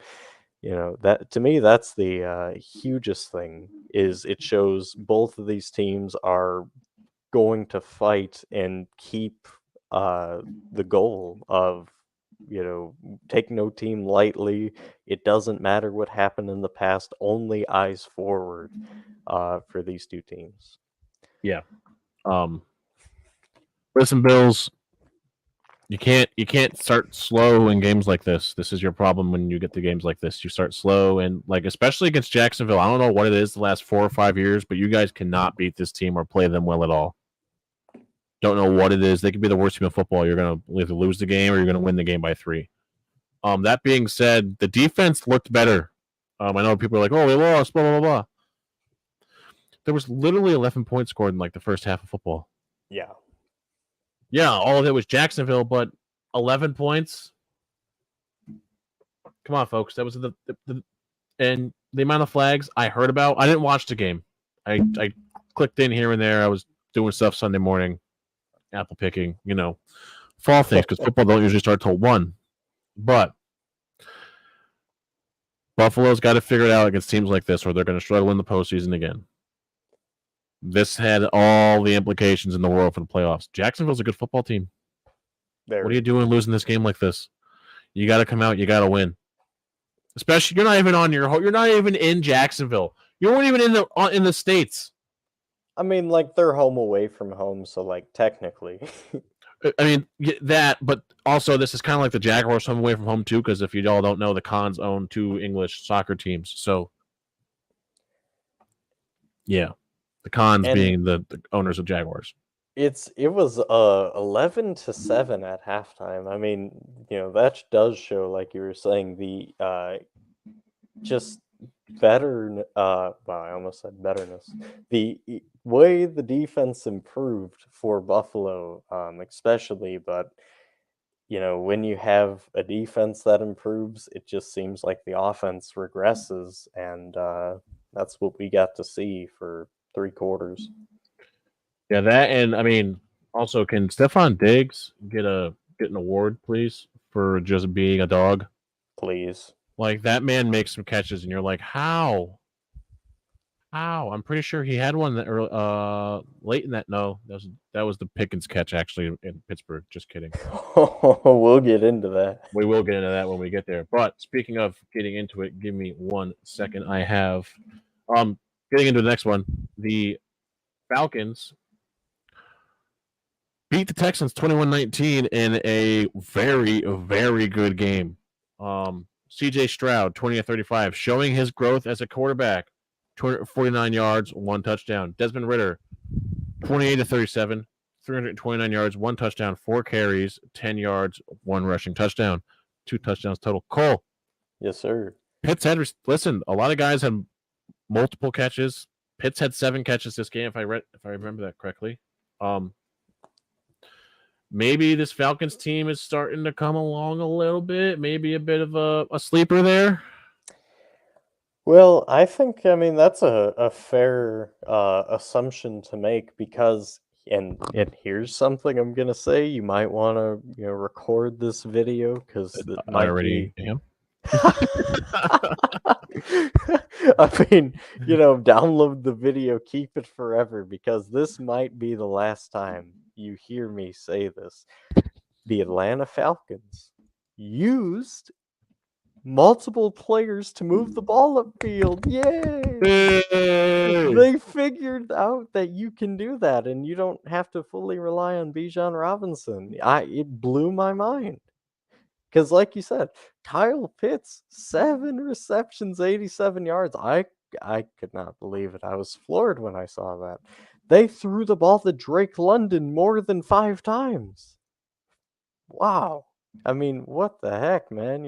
that to me, that's the hugest thing is it shows both of these teams are going to fight and keep the goal of take no team lightly. It doesn't matter what happened in the past, only eyes forward for these two teams. Yeah. Listen, Bills, you can't start slow in games like this. This is your problem when you get to games like this. You start slow and like especially against Jacksonville. I don't know what it is the last 4 or 5 years, but you guys cannot beat this team or play them well at all. Don't know what it is. They could be the worst team in football. You're gonna either lose the game or you're gonna win the game by 3. That being said, the defense looked better. I know people are like, "Oh, they lost," blah blah blah. There was literally 11 points scored in like the first half of football. Yeah. Yeah, all of it was Jacksonville, but 11 points. Come on, folks. That was the and the amount of flags I heard about. I didn't watch the game. I clicked in here and there. I was doing stuff Sunday morning, apple picking, fall things because football don't usually start till 1. But Buffalo's got to figure it out against teams like this, or they're going to struggle in the postseason again. This had all the implications in the world for the playoffs. Jacksonville's a good football team. What are you doing losing this game like this? You got to come out. You got to win. Especially, you're not even on your home. You're not even in Jacksonville. You weren't even in the States. I mean, like they're home away from home, so like technically. I mean that, but also this is kind of like the Jaguars home away from home too. Because if you all don't know, the Cons own 2 English soccer teams. So, yeah, the Cons being the owners of Jaguars. It was 11-7 at halftime. I mean, that does show, like you were saying, the just better. Well, I almost said betterness. The way the defense improved for Buffalo, especially, but when you have a defense that improves, it just seems like the offense regresses, and that's what we got to see for 3 quarters. Yeah, that, and I mean, also, can Stephon Diggs get an award, please, for just being a dog? Please. Like that man makes some catches, and you're like, how? How? I'm pretty sure he had one that late in that. No, that was the Pickens catch actually in Pittsburgh. Just kidding. We'll get into that. We will get into that when we get there. But speaking of getting into it, give me 1 second. I have getting into the next one. The Falcons beat the Texans 21-19 in a very, very good game. CJ Stroud, 20-35, showing his growth as a quarterback. 249 yards, 1 touchdown. Desmond Ridder, 28-37, 329 yards, 1 touchdown, 4 carries, 10 yards, 1 rushing touchdown. 2 touchdowns total. Cole. Yes, sir. Pitts had, listen, a lot of guys had multiple catches. Pitts had 7 catches this game, if I remember that correctly. Maybe this Falcons team is starting to come along a little bit. Maybe a bit of a sleeper there. Well, I mean, that's a fair assumption to make because, and here's something I'm gonna say. You might want to, record this video because it I might already be. am. I mean, download the video, keep it forever because this might be the last time you hear me say this. The Atlanta Falcons used multiple players to move the ball upfield. Yay! They figured out that you can do that and you don't have to fully rely on Bijan Robinson. It blew my mind. Because like you said, Kyle Pitts, 7 receptions, 87 yards. I could not believe it. I was floored when I saw that. They threw the ball to Drake London more than 5 times. Wow. I mean, what the heck, man?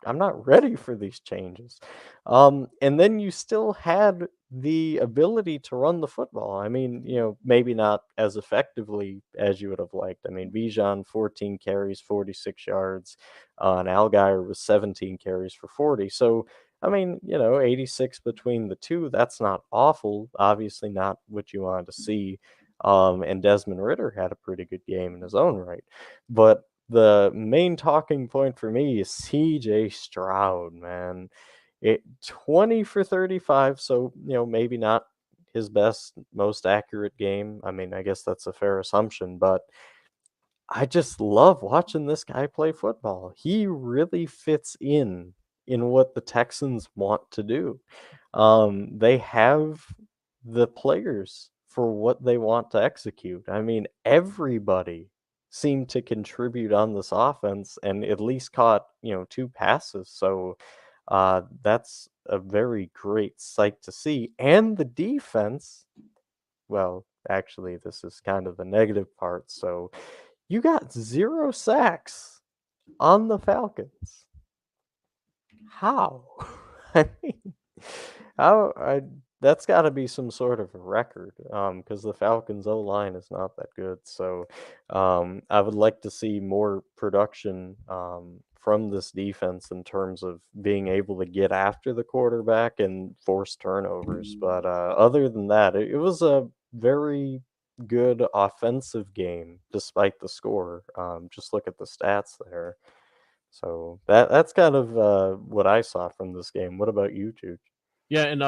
I'm not ready for these changes. And then you still had the ability to run the football. I mean, maybe not as effectively as you would have liked. I mean, Bijan 14 carries, 46 yards, and Algier was 17 carries for 40. So I mean, 86 between the two, that's not awful. Obviously, not what you wanted to see. And Desmond Ritter had a pretty good game in his own right. But the main talking point for me is CJ Stroud, man. 20 for 35, so, maybe not his best, most accurate game. I mean, I guess that's a fair assumption, but I just love watching this guy play football. He really fits in what the Texans want to do. They have the players for what they want to execute. I mean, everybody seemed to contribute on this offense and at least caught, two passes. So that's a very great sight to see. And the defense, well, actually, this is kind of the negative part. So you got 0 sacks on the Falcons. How? I mean, how I that's gotta be some sort of a record, because the Falcons' O-line is not that good, so, I would like to see more production, from this defense in terms of being able to get after the quarterback and force turnovers, but, other than that, it was a very good offensive game despite the score, just look at the stats there. So that's kind of what I saw from this game. What about you, Jude? Yeah, and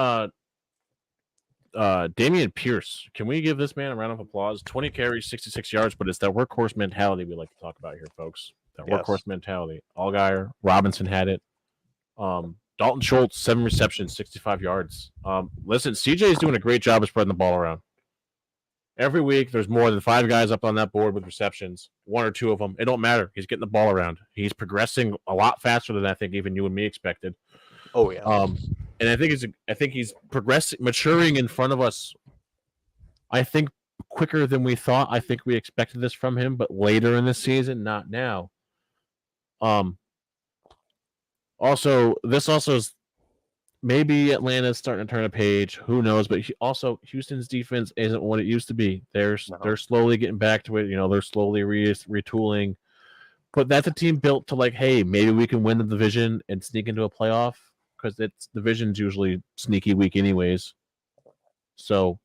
Damian Pierce. Can we give this man a round of applause? 20 carries, 66 yards, but it's that workhorse mentality we like to talk about here, folks. That Yes, workhorse mentality. Allgaier, Robinson had it. Dalton Schultz, 7 receptions, 65 yards. Listen, CJ is doing a great job of spreading the ball around. Every week, there's more than 5 guys up on that board with receptions. 1 or 2 of them. It don't matter. He's getting the ball around. He's progressing a lot faster than I think even you and me expected. oh yeah, And I think he's progressing, maturing in front of us. I think quicker than we thought. I think we expected this from him, but later in the season, not now. Um. This also is maybe Atlanta's starting to turn a page. Who knows? But also, Houston's defense isn't what it used to be. They're no, slowly getting back to it. They're slowly retooling. But that's a team built to like, hey, maybe we can win the division and sneak into a playoff because it's division's usually sneaky weak anyways. So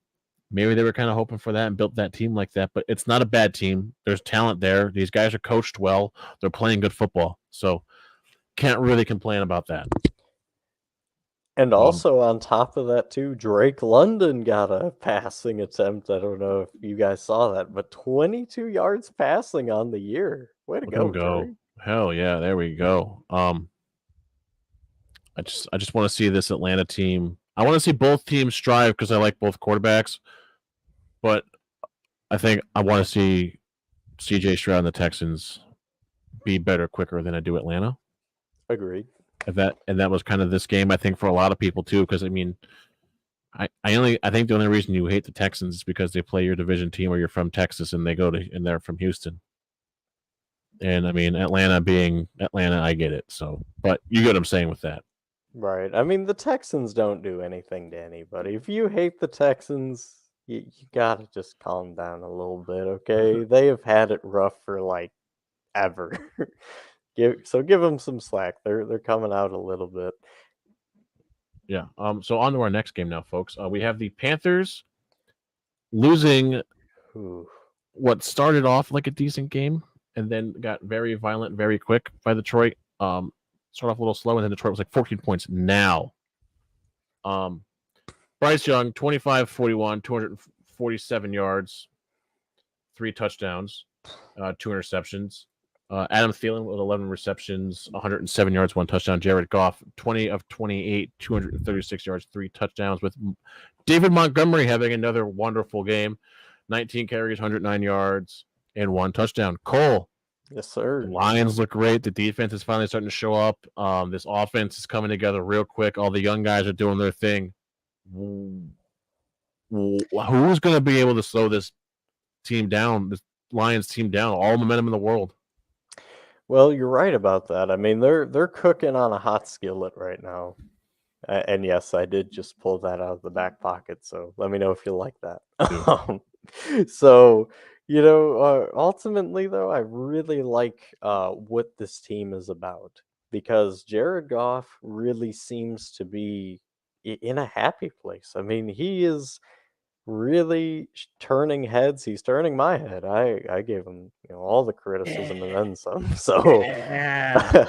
maybe they were kind of hoping for that and built that team like that. But it's not a bad team. There's talent there. These guys are coached well. They're playing good football. So can't really complain about that. and Um, also on top of that too, Drake London got a passing attempt. I don't know if you guys saw that, but 22 yards passing on the year. Way to Look at him go, go. Drake. Hell yeah, there we go. I just want to see this Atlanta team. I want to see both teams strive because I like both quarterbacks, but I think I want to see CJ Stroud and the Texans be better quicker than I do Atlanta. Agreed. That was kind of this game, I think, for a lot of people too, because I mean I think the only reason you hate the Texans is because they play your division team or you're from Texas and they're from Houston. And I mean Atlanta being Atlanta, I get it. So but you get what I'm saying with that. Right. I mean, the Texans don't do anything to anybody. If you hate the Texans, you gotta just calm down a little bit, okay? They have had it rough for like ever. Give them some slack. They're coming out a little bit. Yeah. So on to our next game now, folks. We have the Panthers losing Ooh. what started off like a decent game and then got very violent very quick by Detroit. Started off a little slow and then Detroit was like 14 points now. Um, Bryce Young, 25-41, 247 yards, 3 touchdowns, 2 interceptions. Adam Thielen with 11 receptions, 107 yards, 1 touchdown. Jared Goff, 20 of 28, 236 yards, 3 touchdowns. With David Montgomery having another wonderful game, 19 carries, 109 yards, and 1 touchdown. Cole, Yes, the sir. Lions look great. The defense is finally starting to show up. This offense is coming together real quick. All the young guys are doing their thing. Who's going to be able to slow this team down, this Lions team down? All momentum in the world. Well, you're right about that. I mean, they're cooking on a hot skillet right now. And yes, I did just pull that out of the back pocket, so let me know if you like that. Do. Um, so, ultimately though, I really like what this team is about because Jared Goff really seems to be in a happy place. I mean, he is really turning heads. He's turning my head. I gave him, all the criticism and then some. So, Yeah.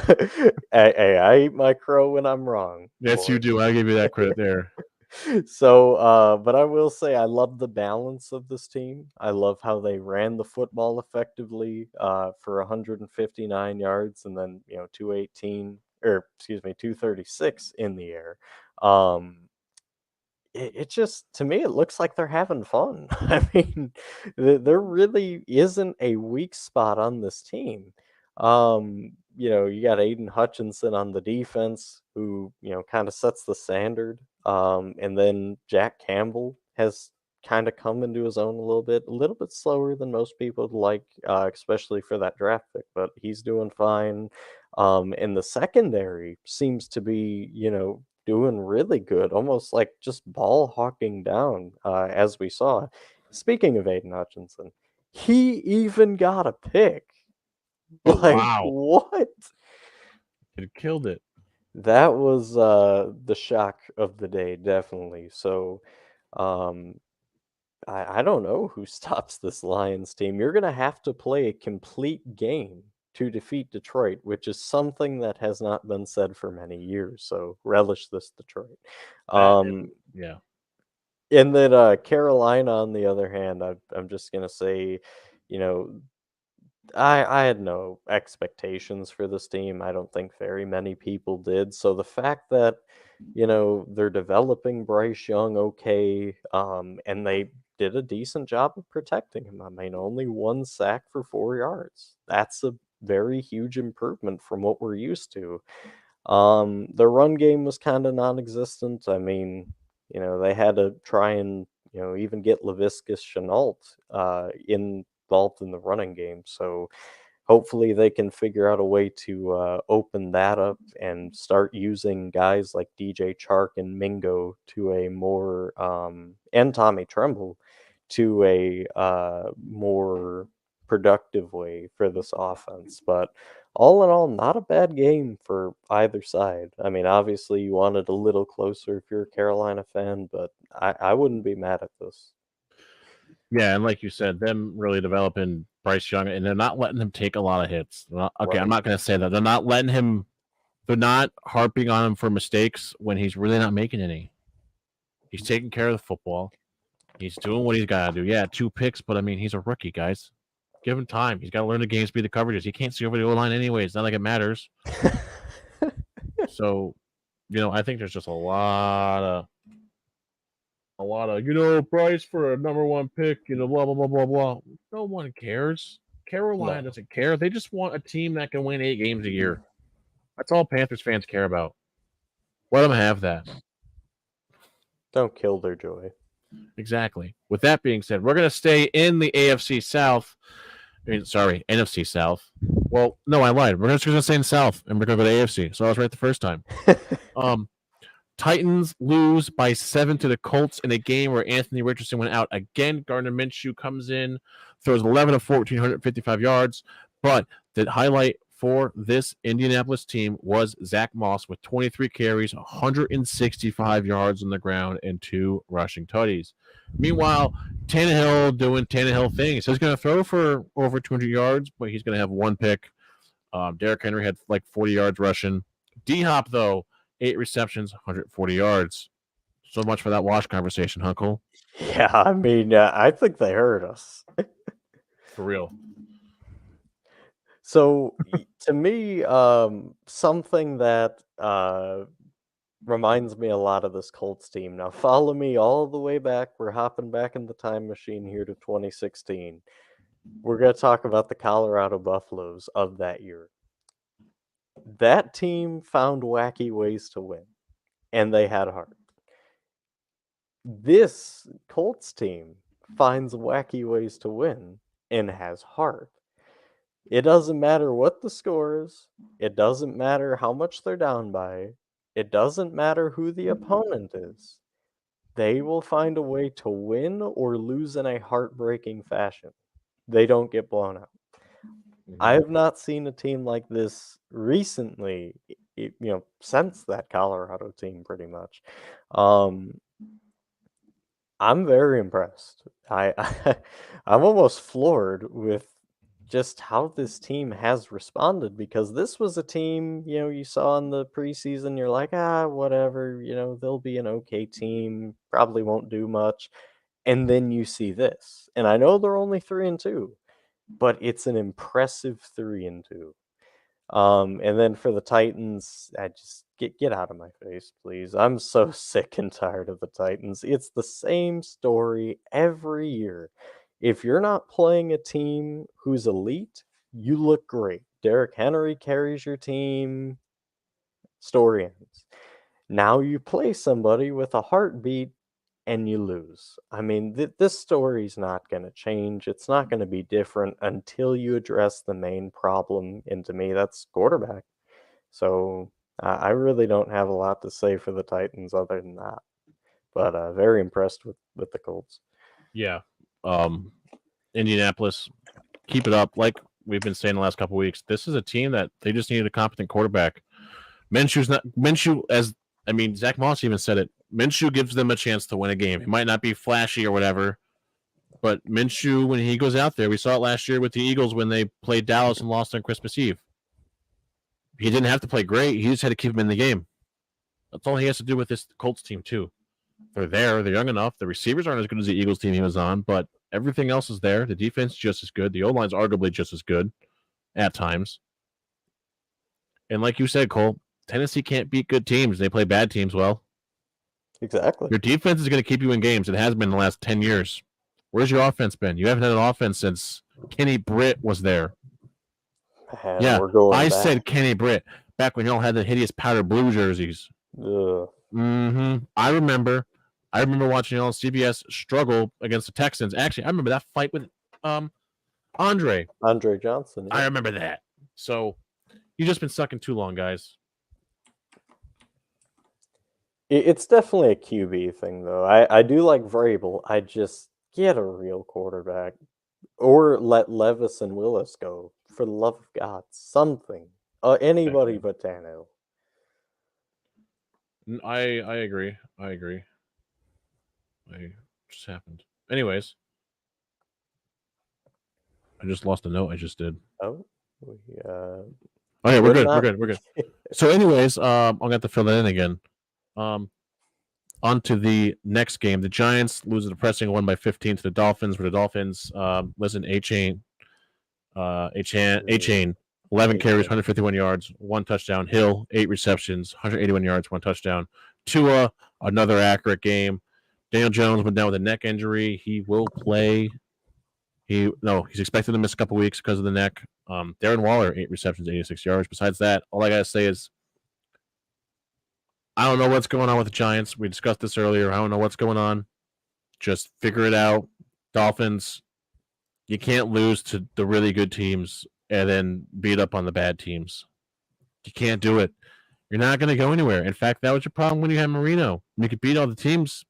hey, I eat my crow when I'm wrong, Yes, you boy. do. I give you that credit there. So, but I will say I love the balance of this team. I love how they ran the football effectively for 159 yards and then, 218 or excuse me, 236 in the air. Um, it just to me, it looks like they're having fun. I mean, there really isn't a weak spot on this team. You got Aiden Hutchinson on the defense who, kind of sets the standard. And then Jack Campbell has kind of come into his own a little bit slower than most people would like, especially for that draft pick, but he's doing fine. And the secondary seems to be, doing really good, almost like just ball hawking down, as we saw. Speaking of Aiden Hutchinson, he even got a pick. Oh Like, wow, what? it killed it. That was the shock of the day, definitely. So, um, I don't know who stops this Lions team. You're gonna have to play a complete game to defeat Detroit, which is something that has not been said for many years. So relish this, Detroit. That Um, yeah. And then Carolina, on the other hand, I'm just gonna say, you know, I had no expectations for this team. I don't think very many people did. So the fact that they're developing Bryce Young okay, and they did a decent job of protecting him. I mean, only one sack for 4 yards. That's a very huge improvement from what we're used to. The run game was kind of non-existent. I mean, they had to try and, even get Laviscus Chenault involved in the running game. So hopefully they can figure out a way to open that up and start using guys like DJ Chark and Mingo to a more and Tommy Tremble to a more productive way for this offense. But all in all, not a bad game for either side. I mean, obviously you want it a little closer if you're a Carolina fan, but I wouldn't be mad at this. Yeah, and like you said, them really developing Bryce Young, and they're not letting him take a lot of hits. Okay, I'm Right. not going to say that. They're not letting him. They're not harping on him for mistakes when he's really not making any. He's taking care of the football. He's doing what he's got to do. Yeah, 2 picks, but I mean, he's a rookie, guys. Give him time. He's got to learn the game speed, the coverages. He can't see over the O line anyways. Not like it matters. So, I think there's just a lot of Bryce for a number one pick, blah blah blah blah blah. No one cares. Carolina No, doesn't care. They just want a team that can win 8 games a year. That's all Panthers fans care about. Let them have that. don't kill their joy. Exactly. With that being said, we're gonna stay in the AFC South. I mean, sorry, NFC South. Well, no, I lied. We're just gonna stay in South, and we're gonna go to AFC. So I was right the first time. Um, Titans lose by 7 to the Colts in a game where Anthony Richardson went out again. Gardner Minshew comes in, throws 11 of 14, 155 yards. But the highlight for this Indianapolis team was Zach Moss with 23 carries, 165 yards on the ground, and 2 rushing tutties. Meanwhile, Tannehill doing Tannehill things. So he's going to throw for over 200 yards, but he's going to have 1 pick. Derrick Henry had like 40 yards rushing. D Hop, though, 8 receptions, 140 yards. So much for that wash conversation, Hunkle. Yeah, I mean, I think they heard us. For real. So to me, something that reminds me a lot of this Colts team. Now, follow me all the way back. We're hopping back in the time machine here to 2016. We're going to talk about the Colorado Buffaloes of that year. That team found wacky ways to win, and they had heart. This Colts team finds wacky ways to win and has heart. It doesn't matter what the score is. It doesn't matter how much they're down by. It doesn't matter who the opponent is. They will find a way to win or lose in a heartbreaking fashion. They don't get blown out. I have not seen a team like this recently, since that Colorado team pretty much. Um, I'm very impressed. I'm almost floored with just how this team has responded because this was a team, you saw in the preseason, you're like, whatever, they'll be an okay team, probably won't do much. And then you see this. And I know they're only 3-2, but it's an impressive 3-2. And then for the Titans, I just get out of my face, please. I'm so sick and tired of the Titans. It's the same story every year. If you're not playing a team who's elite, you look great. Derrick Henry carries your team. Story ends. Now you play somebody with a heartbeat and you lose. I mean, this story's not going to change. It's not going to be different until you address the main problem. And to me, that's quarterback. So I really don't have a lot to say for the Titans other than that. But very impressed with the Colts. Yeah. Indianapolis, keep it up. Like we've been saying the last couple weeks, this is a team that they just needed a competent quarterback. Zach Moss even said it. Minshew gives them a chance to win a game. It might not be flashy or whatever, but Minshew, when he goes out there, we saw it last year with the Eagles when they played Dallas and lost on Christmas Eve. He didn't have to play great. He just had to keep him in the game. That's all he has to do with this Colts team, too. They're there. They're young enough. The receivers aren't as good as the Eagles team he was on, but everything else is there. The defense is just as good. The O-line's arguably just as good at times. And like you said, Cole, Tennessee can't beat good teams. They play bad teams well. Exactly. Your defense is going to keep you in games. It has been the last 10 years. Where's your offense been? You haven't had an offense since Kenny Britt was there. And Yeah, we're going I back. said Kenny Britt back when y'all had the hideous powder blue jerseys. Ugh. I remember watching y'all on CBS struggle against the Texans. Actually, I remember that fight with Andre Johnson. I remember that. So you've just been sucking too long, guys. It's definitely a QB thing, though. I do like Vrabel. I just get a real quarterback. Or let Levis and Willis go. For the love of God. Something. Anybody but Tannehill. I agree. I just happened. Anyways, I just lost a note I just did. Oh, Okay, we're good. So, anyways, I'm gonna have to fill that in again. On to the next game. The Giants lose a depressing 1-15 to the Dolphins. Where the Dolphins, listen, A-Chain, 11 carries, 151 yards, 1 touchdown. Hill, 8 receptions, 181 yards, 1 touchdown. Tua, another accurate game. Daniel Jones went down with a neck injury. He will play. He's expected to miss a couple weeks because of the neck. Darren Waller, 8 receptions, 86 yards. Besides that, all I gotta say is I don't know what's going on with the Giants. We discussed this earlier. I don't know what's going on. Just figure it out. Dolphins, you can't lose to the really good teams and then beat up on the bad teams. You can't do it. You're not going to go anywhere. In fact, that was your problem when you had Marino. You could beat all the teams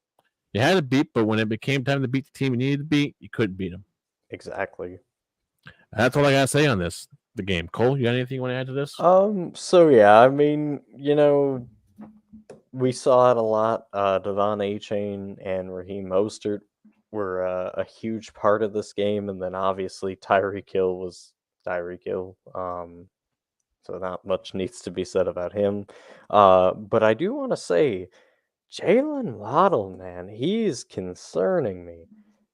you had to beat, but when it became time to beat the team you needed to beat, you couldn't beat them. Exactly. That's all I got to say on the game. Cole, you got anything you want to add to this? So yeah, I mean, we saw it a lot. Devon A-Chain and Raheem Mostert were a huge part of this game, and then obviously Tyreek Hill was Tyreek Hill. So not much needs to be said about him. But I do want to say, Jalen Waddle, man, he's concerning me.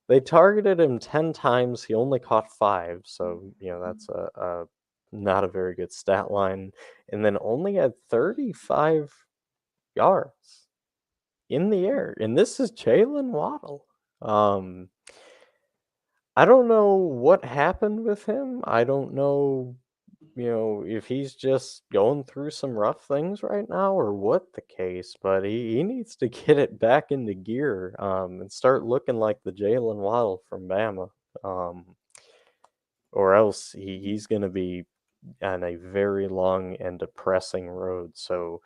They targeted him 10 times. He only caught 5. So, that's a not a very good stat line. And then only had 35 yards in the air. And this is Jalen Waddle. I don't know what happened with him. I don't know, if he's just going through some rough things right now or what the case, but he needs to get it back into gear and start looking like the Jalen Waddle from Bama. or else he's going to be on a very long and depressing road. So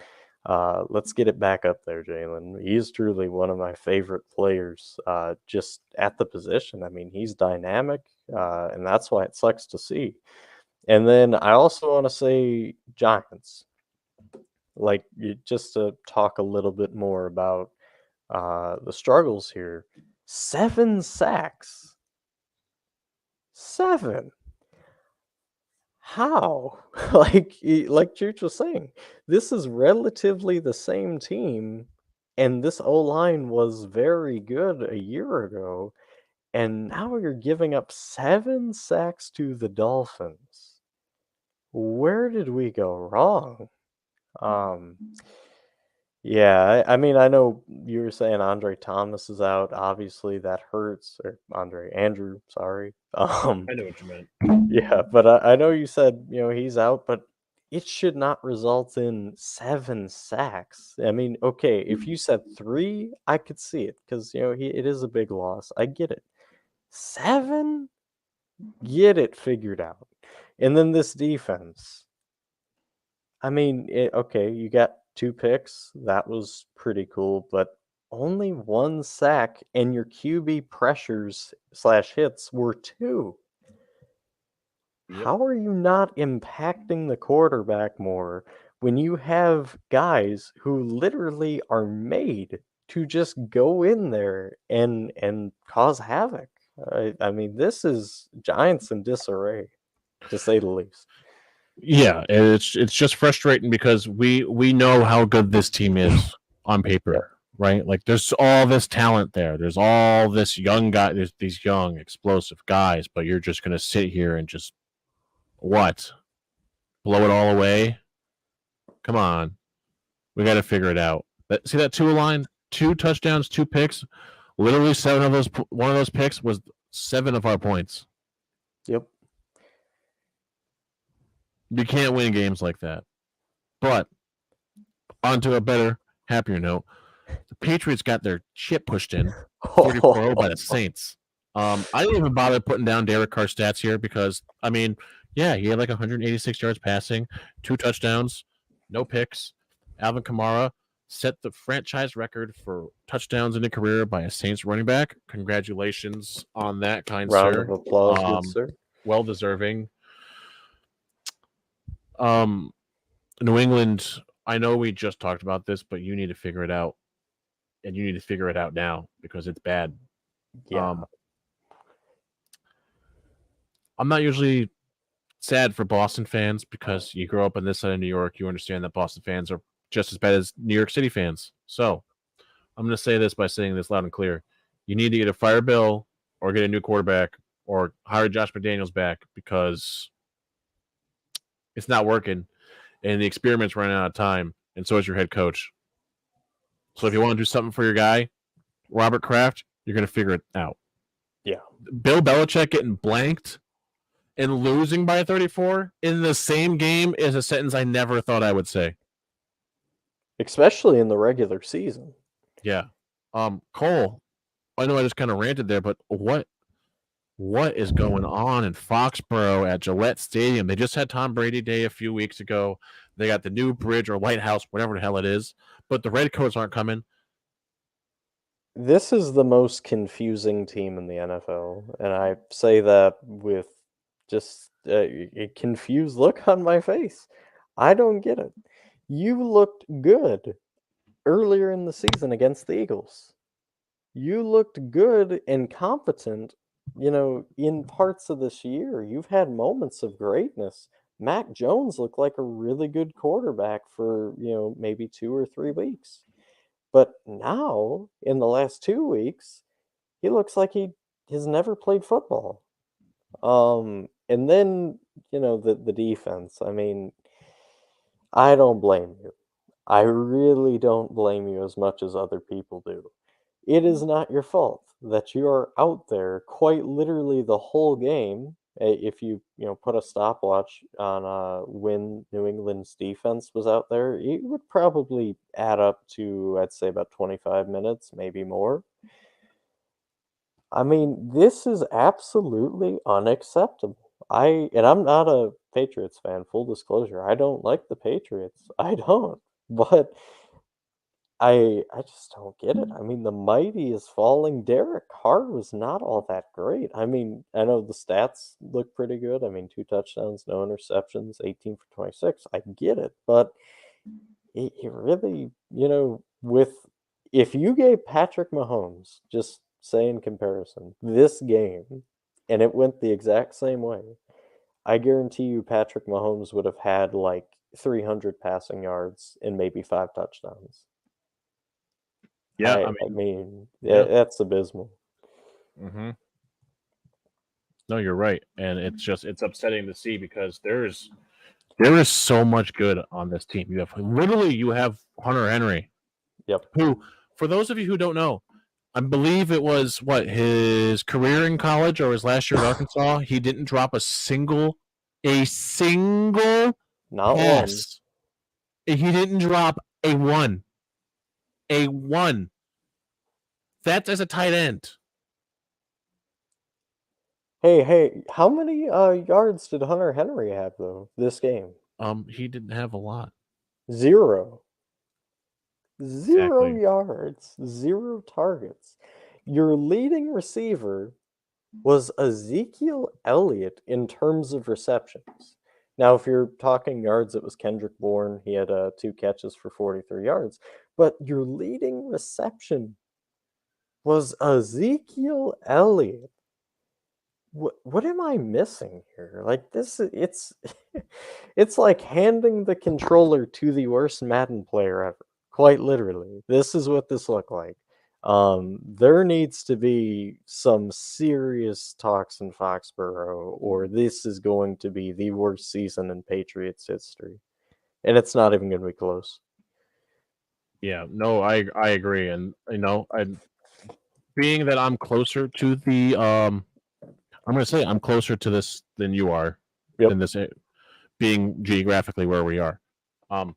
let's get it back up there, Jalen. He is truly one of my favorite players just at the position. I mean, he's dynamic, and that's why it sucks to see. And then I also want to say Giants. Like, just to talk a little bit more about the struggles here. 7 sacks. 7. How? Like Chooch was saying, this is relatively the same team, and this O-line was very good a year ago, and now you're giving up 7 sacks to the Dolphins. Where did we go wrong? Um, yeah, I mean, I know you were saying Andre Thomas is out. Obviously, that hurts. Or Andrew, sorry. I know what you meant. Yeah, but I know you said, he's out, but it should not result in 7 sacks. I mean, okay, if you said 3, I could see it because, it is a big loss. I get it. 7? Get it figured out. And then this defense. I mean, okay, you got 2 picks. That was pretty cool, but only 1 sack, and your QB pressures slash hits were 2. Yep. How are you not impacting the quarterback more when you have guys who literally are made to just go in there and cause havoc? I mean, this is Giants in disarray, to say the least. Yeah, it's just frustrating because we know how good this team is on paper, Yep. right? Like there's all this talent there. There's all this young guy. There's these young explosive guys, but you're just gonna sit here and just what blow it all away? Come on, we got to figure it out. See that 2 line, 2 touchdowns, 2 picks. Literally 7 of those. One of those picks was 7 of our points. Yep. You can't win games like that. But onto a better, happier note. The Patriots got their shit pushed in 34 by the Saints. I didn't even bother putting down Derek Carr's stats here because, I mean, yeah, he had like 186 yards passing, 2 touchdowns, no picks. Alvin Kamara set the franchise record for touchdowns in a career by a Saints running back. Congratulations on that, kind Round sir. of applause, good sir. Well deserving. New England, I know we just talked about this, but you need to figure it out. And you need to figure it out now because it's bad. Yeah. I'm not usually sad for Boston fans because you grow up on this side of New York. You understand that Boston fans are just as bad as New York City fans. So I'm going to say this by saying this loud and clear. You need to either fire Bill or get a new quarterback or hire Josh McDaniels back because it's not working and the experiment's running out of time. And so is your head coach. So if you want to do something for your guy, Robert Kraft, you're going to figure it out. Yeah. Bill Belichick getting blanked and losing by 34 in the same game is a sentence I never thought I would say. Especially in the regular season. Yeah. Cole, I know I just kind of ranted there, but what is going on in Foxborough at Gillette Stadium? They just had Tom Brady Day a few weeks ago. They got the new bridge or lighthouse, whatever the hell it is, but the Redcoats aren't coming. This is the most confusing team in the NFL, and I say that with just a confused look on my face. I don't get it. You looked good earlier in the season against the Eagles. You looked good and competent, in parts of this year. You've had moments of greatness. Mac Jones looked like a really good quarterback for, maybe 2 or 3 weeks. But now, in the last 2 weeks, he looks like he has never played football. And then, the defense. I mean, I don't blame you. I really don't blame you as much as other people do. It is not your fault that you are out there quite literally the whole game. If you put a stopwatch on when New England's defense was out there, it would probably add up to, I'd say, about 25 minutes, maybe more. I mean, this is absolutely unacceptable. I'm not a Patriots fan, full disclosure. I don't like the Patriots. I don't. But I just don't get it. I mean, the mighty is falling. Derek Carr was not all that great. I mean, I know the stats look pretty good. I mean, 2 touchdowns, no interceptions, 18 for 26. I get it, but it really, with if you gave Patrick Mahomes, just say in comparison, this game, and it went the exact same way, I guarantee you Patrick Mahomes would have had like 300 passing yards and maybe 5 touchdowns. Yeah, I I mean, mean, yeah. that's abysmal. Mm-hmm. No, you're right, and it's upsetting to see because there is so much good on this team. You have Hunter Henry, Yep. who, for those of you who don't know, I believe it was what his career in college or his last year at Arkansas. He didn't drop a single Not one. pass. He didn't drop a one. That's as a tight end. Hey, how many yards did Hunter Henry have though this game? He didn't have a lot. 0. 0 Exactly. yards, 0 targets. Your leading receiver was Ezekiel Elliott in terms of receptions. Now, if you're talking yards, it was Kendrick Bourne. He had 2 catches for 43 yards. But your leading reception was Ezekiel Elliott. What am I missing here? Like it's it's like handing the controller to the worst Madden player ever. Quite literally. This is what this looked like. There needs to be some serious talks in Foxborough, or this is going to be the worst season in Patriots history. And it's not even going to be close. Yeah, no, I agree, and I being that I'm closer to the I'm going to say I'm closer to this than you are Yep. in this being geographically where we are. Um,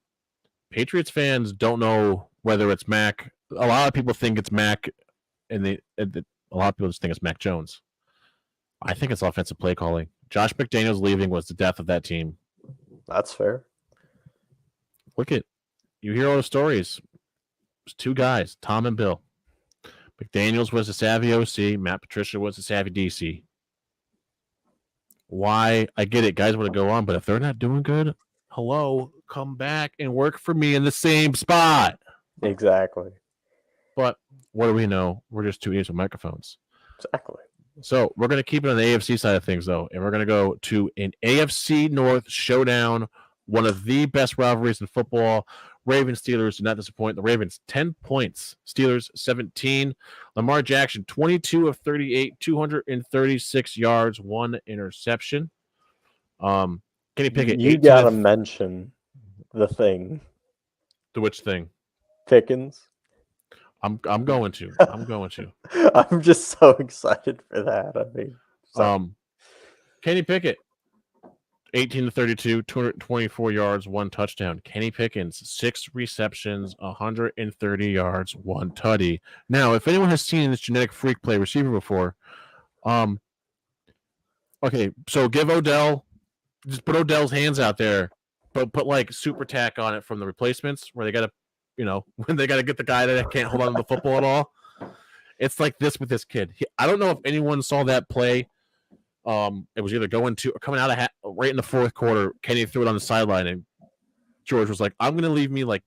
Patriots fans don't know whether it's Mac. A lot of people think it's Mac, and a lot of people just think it's Mac Jones. I think it's offensive play calling. Josh McDaniels leaving was the death of that team. That's fair. Look at you hear all the stories. There's 2 guys, Tom and Bill. McDaniels was the savvy OC. Matt Patricia was the savvy DC. Why? I get it. Guys want to go on, but if they're not doing good, hello, come back and work for me in the same spot. Exactly. But what do we know? We're just 2 idiots with microphones. Exactly. So we're going to keep it on the AFC side of things, though, and we're going to go to an AFC North showdown, one of the best rivalries in football. Ravens Steelers do not disappoint. The Ravens 10 points, Steelers 17. Lamar Jackson 22 of 38, 236 yards, 1 interception. Kenny Pickett You 18 gotta of mention the thing. the which thing? Pickens. I'm going to. I'm going to. I'm just so excited for that. I mean, Kenny Pickett 18 to 32, 224 yards, 1 touchdown. Kenny Pickens, 6 receptions, 130 yards, 1 tutty. Now, if anyone has seen this genetic freak play receiver before, okay, so just put Odell's hands out there, but put like super tack on it from the replacements where they got to, when they got to get the guy that can't hold on to the football at all. It's like this with this kid. I don't know if anyone saw that play. It was either coming out of right in the 4th quarter. Kenny threw it on the sideline, and George was like, "I'm going to leave me like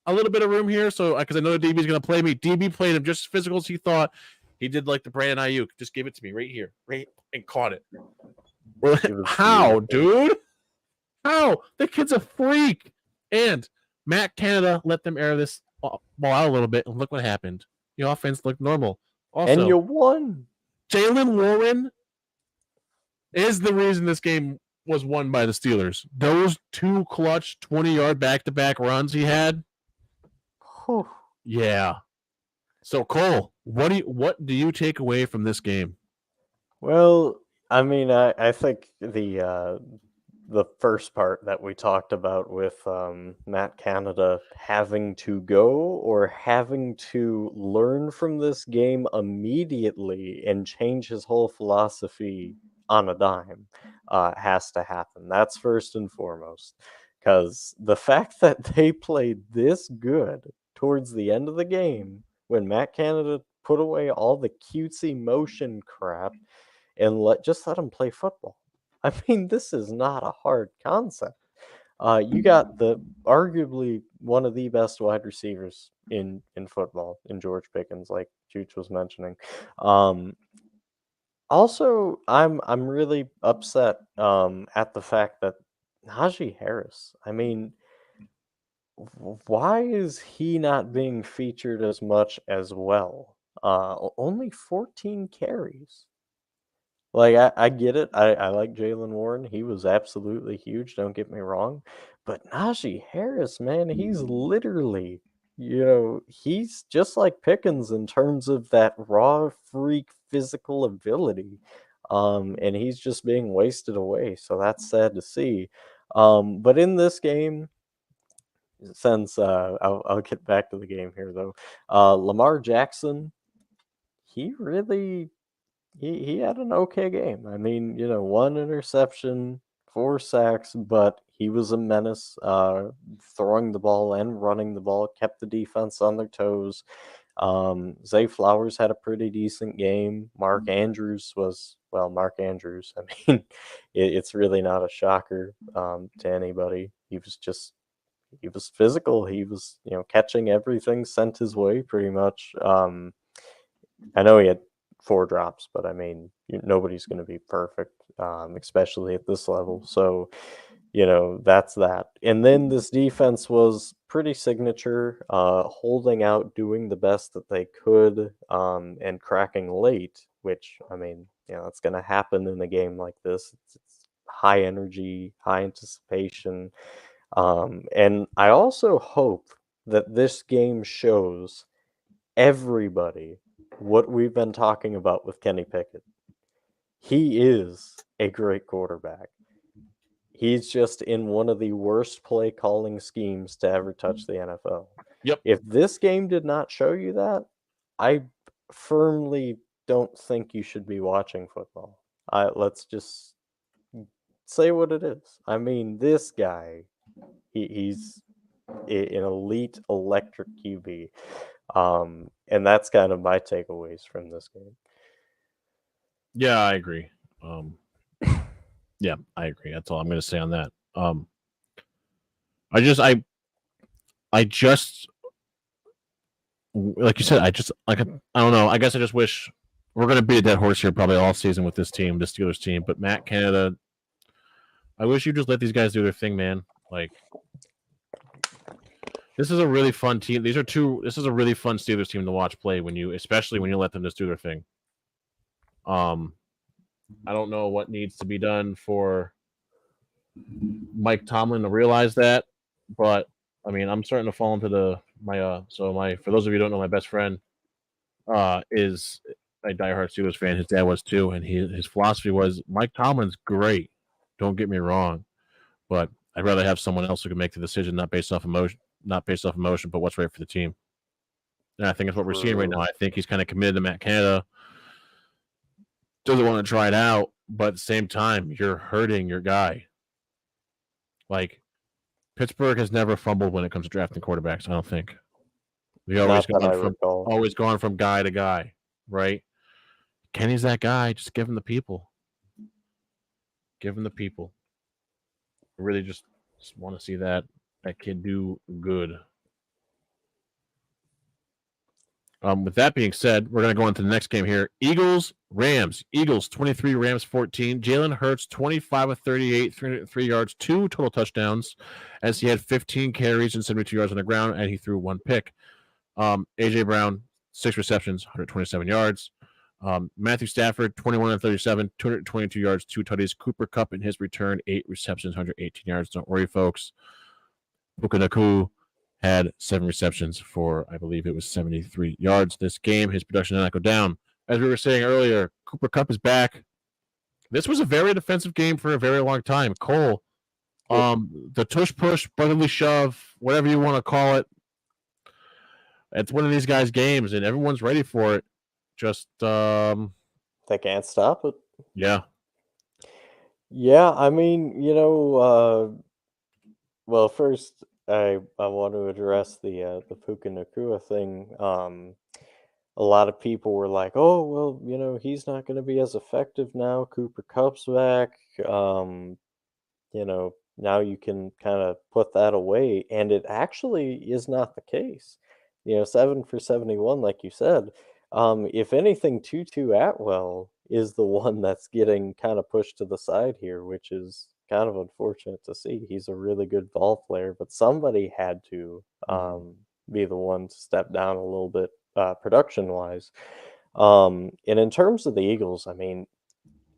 a little bit of room here, so because I know the DB is going to play me." DB played him just as physical as he thought. He did like the Brandon Ayuk, just give it to me right here, right, and caught it. How, dude? How? The kid's a freak. And Matt Canada let them air this ball out a little bit, and look what happened. The offense looked normal. Also, and you won. Jalen Warren is the reason this game was won by the Steelers. Those 2 clutch 20-yard back-to-back runs he had. Whew. Yeah. So Cole, what do you take away from this game? Well, I mean, I think the first part that we talked about with Matt Canada having to go or having to learn from this game immediately and change his whole philosophy on a dime has to happen. That's first and foremost. Because the fact that they played this good towards the end of the game when Matt Canada put away all the cutesy motion crap and just let them play football. I mean, this is not a hard concept. You got the arguably one of the best wide receivers in football in George Pickens, like Chooch was mentioning. Also, I'm really upset at the fact that Najee Harris. I mean, why is he not being featured as much as well? Only 14 carries. Like, I get it. I like Jalen Warren. He was absolutely huge, don't get me wrong. But Najee Harris, man, he's literally, he's just like Pickens in terms of that raw freak physical ability. And he's just being wasted away. So that's sad to see. But in this game, since I'll get back to the game here though. Lamar Jackson, he really he had an okay game. I mean, 1 interception, 4 sacks, but he was a menace, throwing the ball and running the ball, kept the defense on their toes. Zay Flowers had a pretty decent game. Mark Andrews was, well, Mark Andrews. I mean, it's really not a shocker to anybody. He was physical. He was, catching everything sent his way pretty much. I know he had 4 drops, but I mean, nobody's going to be perfect, especially at this level. So, that's that. And then this defense was pretty signature, holding out, doing the best that they could, and cracking late, which, I mean, it's going to happen in a game like this. It's high energy, high anticipation. And I also hope that this game shows everybody what we've been talking about with Kenny Pickett. He is a great quarterback. He's just in one of the worst play calling schemes to ever touch the NFL. Yep. If this game did not show you that, I firmly don't think you should be watching football. Let's just say what it is. I mean, this guy, he's an elite electric QB. And that's kind of my takeaways from this game. Yeah, I agree. Yeah, I agree. That's all I'm going to say on that. I just, like you said, I don't know. I guess I just wish we're going to beat a dead horse here probably all season with this team, this Steelers team. But Matt Canada, I wish you just let these guys do their thing, man. Like, this is a really fun team. This is a really fun Steelers team to watch play especially when you let them just do their thing. I don't know what needs to be done for Mike Tomlin to realize that, but I mean, I'm starting to fall into for those of you who don't know, my best friend is a diehard Steelers fan. His dad was too, and his philosophy was Mike Tomlin's great. Don't get me wrong, but I'd rather have someone else who can make the decision not based off emotion, but what's right for the team. And I think that's what we're seeing right now. I think he's kind of committed to Matt Canada. Doesn't want to try it out, but at the same time, you're hurting your guy. Like, Pittsburgh has never fumbled when it comes to drafting quarterbacks, I don't think. We always gone from guy to guy, right? Kenny's that guy. Just give him the people. Give him the people. I really just want to see that kid do good. With that being said, we're going to go on to the next game here. Eagles, Rams. Eagles, 23, Rams, 14. Jalen Hurts, 25 of 38, 303 yards, 2 total touchdowns, as he had 15 carries and 72 yards on the ground, and he threw 1 pick. A.J. Brown, 6 receptions, 127 yards. Matthew Stafford, 21 of 37, 222 yards, 2 tutties. Cooper Kupp in his return, 8 receptions, 118 yards. Don't worry, folks. Puka Nacua had 7 receptions for, I believe it was 73 yards this game. His production did not go down. As we were saying earlier, Cooper Kupp is back. This was a very defensive game for a very long time. Cole, the tush push, brotherly shove, whatever you want to call it, it's one of these guys' games, and everyone's ready for it. Just they can't stop it. Yeah, Yeah, I mean, well, first I want to address the Puka Nakua thing. A lot of people were like, "Oh, well, he's not going to be as effective now. Cooper Cup's back. Now you can kind of put that away." And it actually is not the case. 7 for 71, like you said. If anything, Tutu Atwell is the one that's getting kind of pushed to the side here, which is kind of unfortunate to see. He's a really good ball player, but somebody had to Mhm. be the one to step down a little bit production wise. And in terms of the Eagles, I mean,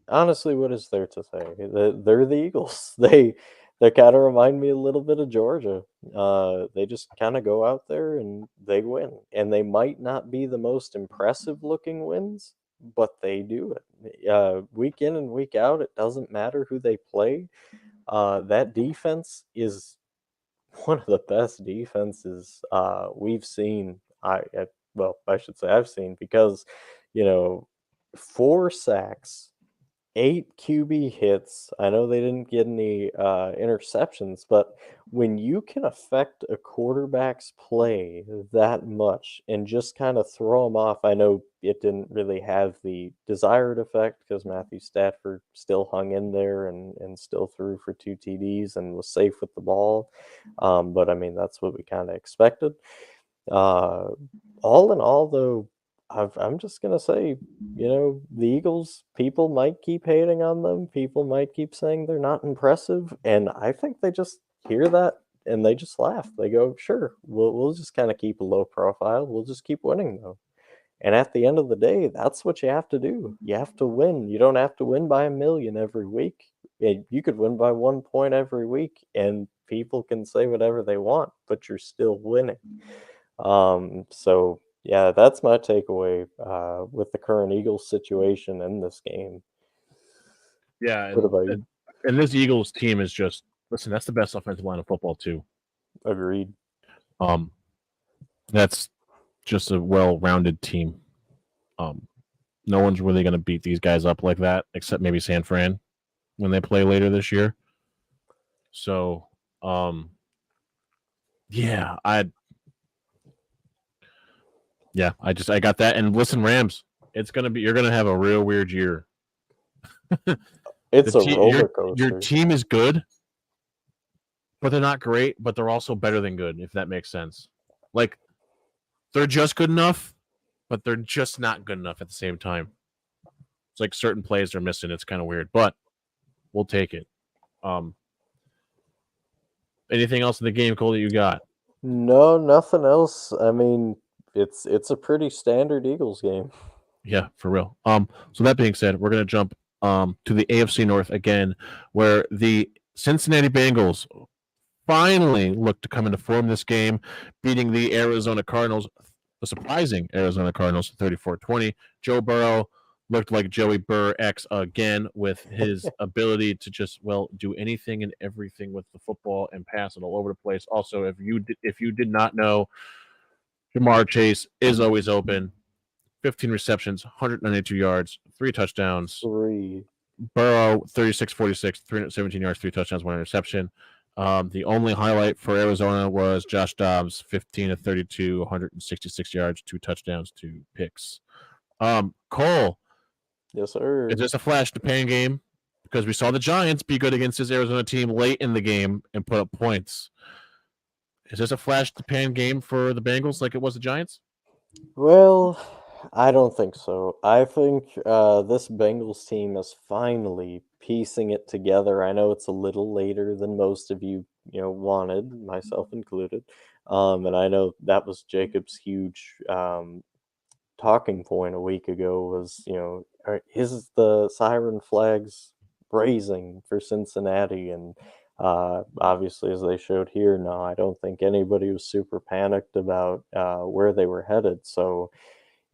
honestly, what is there to say? They're the Eagles. They kinda remind me a little bit of Georgia. They just kinda go out there and they win, and they might not be the most impressive looking wins, but they do it. Week in and week out, it doesn't matter who they play. That defense is one of the best defenses, we've seen. Well, I should say I've seen because, you know, 4 sacks, 8 QB hits. I know they didn't get any, interceptions, but when you can affect a quarterback's play that much and just kinda throw them off, I know it didn't really have the desired effect because Matthew Stafford still hung in there and still threw for 2 TDs and was safe with the ball, but, I mean, that's what we kinda expected. Uh, all in all, though, I'm just gonna say, the Eagles, people might keep hating on them. People might keep saying they're not impressive, and I think they just hear that and they just laugh. They go, "Sure, we'll just kind of keep a low profile. We'll just keep winning, though." And at the end of the day, that's what you have to do. You have to win. You don't have to win by a million every week. You could win by 1 point every week, and people can say whatever they want, but you're still winning. So yeah, that's my takeaway with the current Eagles situation in this game. Yeah, What and, about you? and and this Eagles team is just listen. That's the best offensive line of football too. Agreed. Um, that's just a well-rounded team. Um, no one's really going to beat these guys up like that, except maybe San Fran when they play later this year. So, um, yeah, I got that. And listen, Rams, it's gonna be you're gonna have a real weird year. It's a Your roller coaster. team is good, but they're not great, but they're also better than good, if that makes sense. Like they're just good enough, but they're just not good enough at the same time. It's like certain plays they're missing. It's kind of weird, but we'll take it. Um, anything else in the game, Cole, that you got? No, nothing else. I mean, it's a pretty standard Eagles game. Yeah, for real. So that being said, we're gonna jump to the AFC North again, where the Cincinnati Bengals finally looked to come into form this game, beating the Arizona Cardinals, the surprising Arizona Cardinals 34-20. Joe Burrow looked like Joey Burr X again with his ability to just do anything and everything with the football and pass it all over the place. Also, if you did not know, Jamar Chase is always open. 15 receptions, 192 yards, 3 touchdowns. 3. Burrow, 36-46, 317 yards, 3 touchdowns, 1 interception. The only highlight for Arizona was Josh Dobbs, 15 of 32, 166 yards, 2 touchdowns, 2 picks. Cole, Yes, is sir. this a flash in the pan game? Because we saw the Giants be good against this Arizona team late in the game and put up points. Is this a flash in the pan game for the Bengals like it was the Giants? Well, I don't think so. I think this Bengals team is finally piecing it together. I know it's a little later than most of you, wanted, myself included. And I know that was Jacob's huge talking point a week ago was, is the siren flags raising for Cincinnati? And obviously, as they showed here, no, I don't think anybody was super panicked about where they were headed. So,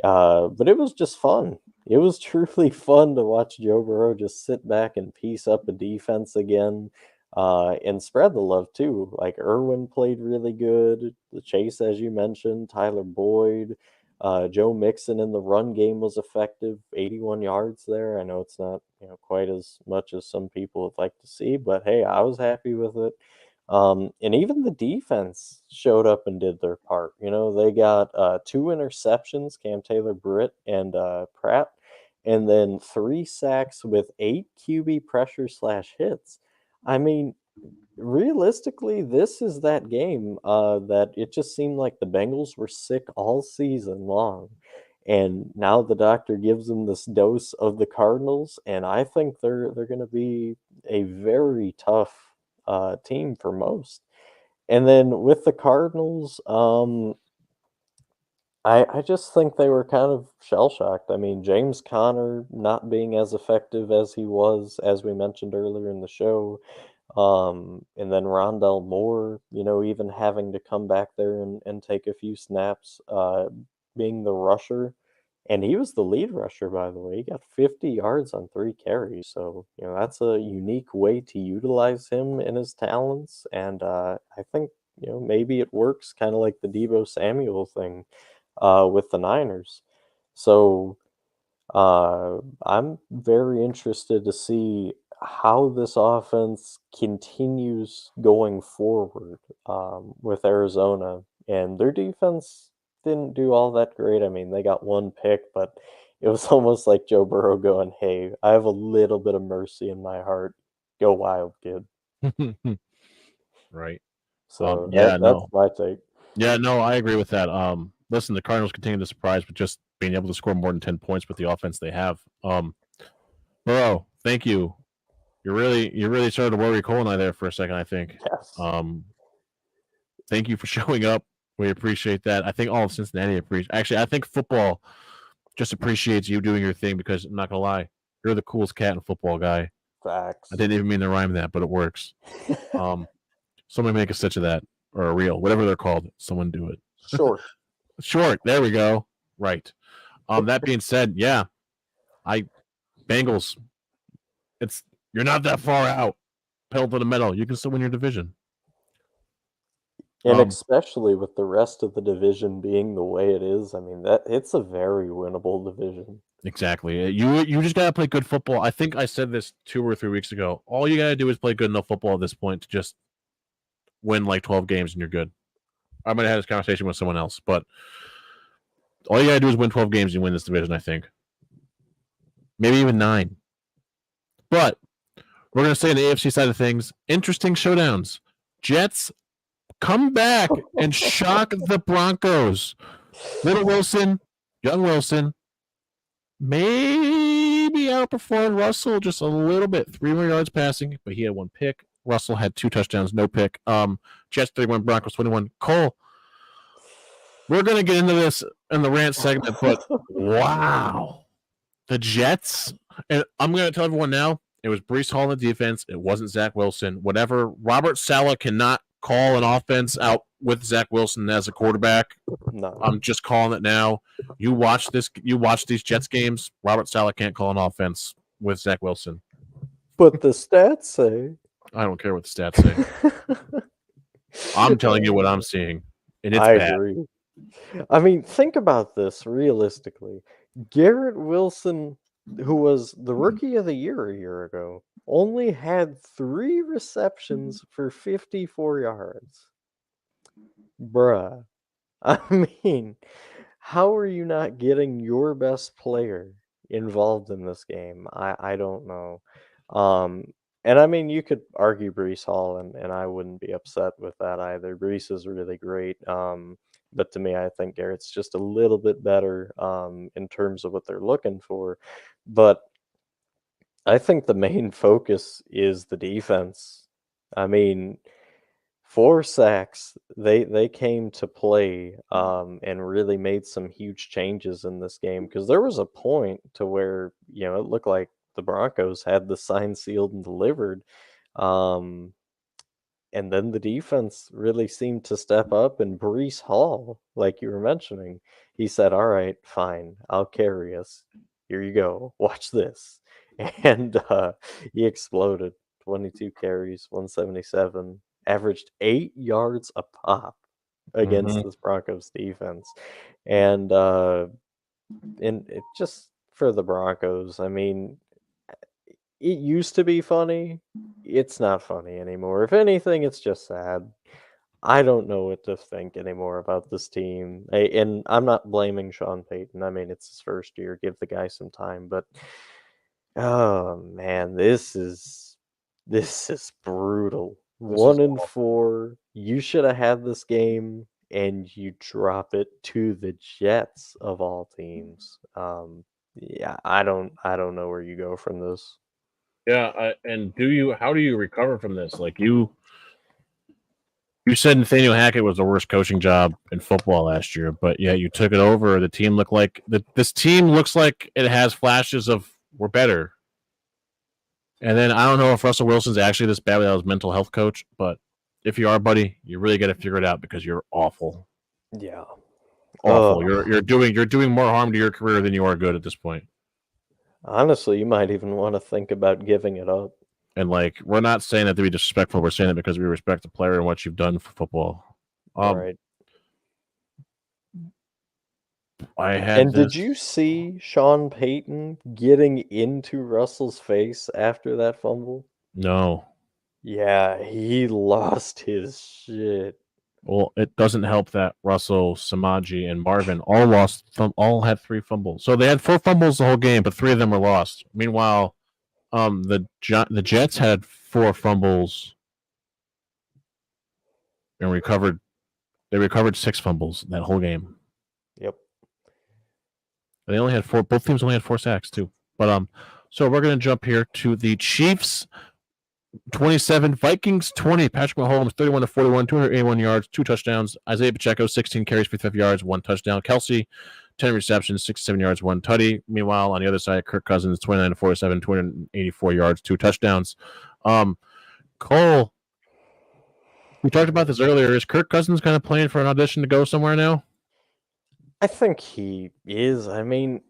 but it was just fun. It was truly fun to watch Joe Burrow just sit back and piece up a defense again, and spread the love too. Like Irwin played really good. The Chase, as you mentioned, Tyler Boyd, Joe Mixon in the run game was effective. 81 yards there. I know it's not quite as much as some people would like to see. But hey, I was happy with it. And even the defense showed up and did their part. They got 2 interceptions, Cam Taylor Britt and Pratt, and then 3 sacks with 8 QB pressure slash hits. I mean, realistically, this is that game that it just seemed like the Bengals were sick all season long. And now the doctor gives them this dose of the Cardinals, and I think they're going to be a very tough team for most. And then with the Cardinals, I just think they were kind of shell shocked. I mean, James Conner not being as effective as he was, as we mentioned earlier in the show. And then Rondell Moore, even having to come back there and take a few snaps, being the rusher. And he was the lead rusher, by the way. He got 50 yards on 3 carries. So, that's a unique way to utilize him and his talents. And I think, maybe it works kind of like the Deebo Samuel thing with the Niners. So I'm very interested to see how this offense continues going forward with Arizona. And their defense didn't do all that great. I mean, they got 1 pick, but it was almost like Joe Burrow going, "Hey, I have a little bit of mercy in my heart. Go wild, kid." Right. So Yeah, that's no. my take. Yeah, no, I agree with that. Listen, the Cardinals continue to surprise with just being able to score more than 10 points with the offense they have. Burrow, thank you. You really started to worry Cole and I there for a second, I think. Yes. Thank you for showing up. We appreciate that. I think all of Cincinnati appreciates. Actually, I think football just appreciates you doing your thing because I'm not gonna lie, you're the coolest cat in football, guy. Facts. I didn't even mean to rhyme that, but it works. Somebody make a stitch of that or a reel, whatever they're called. Someone do it. Short. Short. There we go. Right. That being said, yeah, Bengals. You're not that far out. Pedal to the metal. You can still win your division. And especially with the rest of the division being the way it is, I mean that it's a very winnable division. Exactly. You just gotta play good football. I think I said this 2 or 3 weeks ago. All you gotta do is play good enough football at this point to just win like 12 games and you're good. I might have had this conversation with someone else, but all you gotta do is win 12 games and you win this division, I think. Maybe even 9. But we're gonna say on the AFC side of things, interesting showdowns. Jets come back and shock the Broncos. Little Wilson, young Wilson, maybe outperformed Russell just a little bit. 3 more yards passing, but he had 1 pick. Russell had 2 touchdowns, no pick. Jets 31, Broncos 21. Cole, we're gonna get into this in the rant segment, but wow, the Jets. And I'm gonna tell everyone now, it was Breece Hall in the defense. It wasn't Zach Wilson. Whatever. Robert Saleh cannot call an offense out with Zach Wilson as a quarterback. No. I'm just calling it now. You watch these Jets games. Robert Saleh can't call an offense with Zach Wilson. But the stats say. I don't care what the stats say. I'm telling you what I'm seeing, and it's I bad. agree. I mean, think about this realistically. Garrett Wilson, who was the rookie of the year a year ago, only had 3 receptions for 54 yards. Bruh. I mean, how are you not getting your best player involved in this game? I don't know. Um, and I mean, you could argue Brees Hall, and I wouldn't be upset with that either. Brees is really great. But to me, I think Garrett's just a little bit better in terms of what they're looking for. But I think the main focus is the defense. I mean, 4 sacks, they came to play and really made some huge changes in this game because there was a point to where it looked like the Broncos had the sign sealed and delivered. Um, and then the defense really seemed to step up, and Brees Hall, like you were mentioning, he said, "All right, fine, I'll carry us. Here you go. Watch this." And he exploded. 22 carries, 177, averaged 8 yards a pop against this Broncos defense. And it just for the Broncos, I mean, it used to be funny. It's not funny anymore. If anything, it's just sad. I don't know what to think anymore about this team. And I'm not blaming Sean Payton. I mean, it's his first year. Give the guy some time. But oh man, this is brutal. This is 1-4. You should have had this game, and you drop it to the Jets of all teams. Yeah, I don't know where you go from this. yeah. And how do you recover from this? Like you said Nathaniel Hackett was the worst coaching job in football last year, but yeah, you took it over. The team looked like this team looks like it has flashes of we're better. And then I don't know if Russell Wilson's actually this bad without his mental health coach, but if you are, buddy, you really got to figure it out because you're awful, Yeah. awful. You're doing more harm to your career than you are good at this point. Honestly, you might even want to think about giving it up. And like, we're not saying that to be disrespectful. We're saying it because we respect the player and what you've done for football. Right. I had And this. did you see Sean Payton getting into Russell's face after that fumble? No. Yeah, he lost his shit. Well, it doesn't help that Russell, Samaji, and Marvin all had 3 fumbles. So they had 4 fumbles the whole game, but 3 of them were lost. Meanwhile, the Jets had 4 fumbles and recovered. They recovered 6 fumbles that whole game. Yep. They only had 4. Both teams only had 4 sacks too. But so we're gonna jump here to the Chiefs 27, Vikings 20. Patrick Mahomes 31 to 41, 281 yards, 2 touchdowns. Isaiah Pacheco 16 carries, 55 yards, 1 touchdown. Kelsey 10 receptions, 67 yards, 1 tutty. Meanwhile, on the other side, Kirk Cousins 29 to 47, 284 yards, 2 touchdowns. Cole, we talked about this earlier. Is Kirk Cousins kind of playing for an audition to go somewhere now? I think he is. I mean,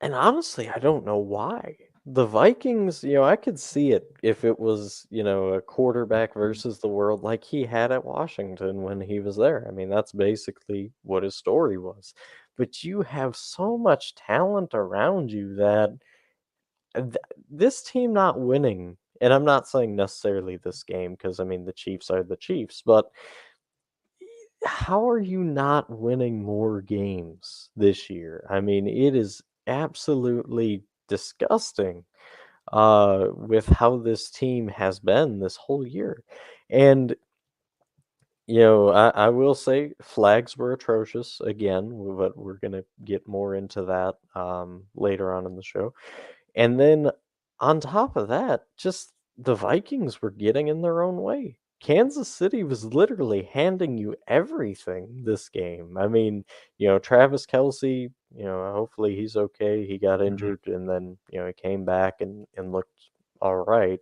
and honestly, I don't know why. The Vikings, I could see it if it was, a quarterback versus the world like he had at Washington when he was there. I mean, that's basically what his story was. But you have so much talent around you that th- this team not winning, and I'm not saying necessarily this game because I mean the Chiefs are the Chiefs, but how are you not winning more games this year? I mean, it is absolutely disgusting with how this team has been this whole year. And, I will say flags were atrocious again, but we're going to get more into that later on in the show. And then on top of that, just the Vikings were getting in their own way. Kansas City was literally handing you everything this game. I mean, Travis Kelsey, hopefully he's okay. He got Mhm. injured and then, he came back and looked all right.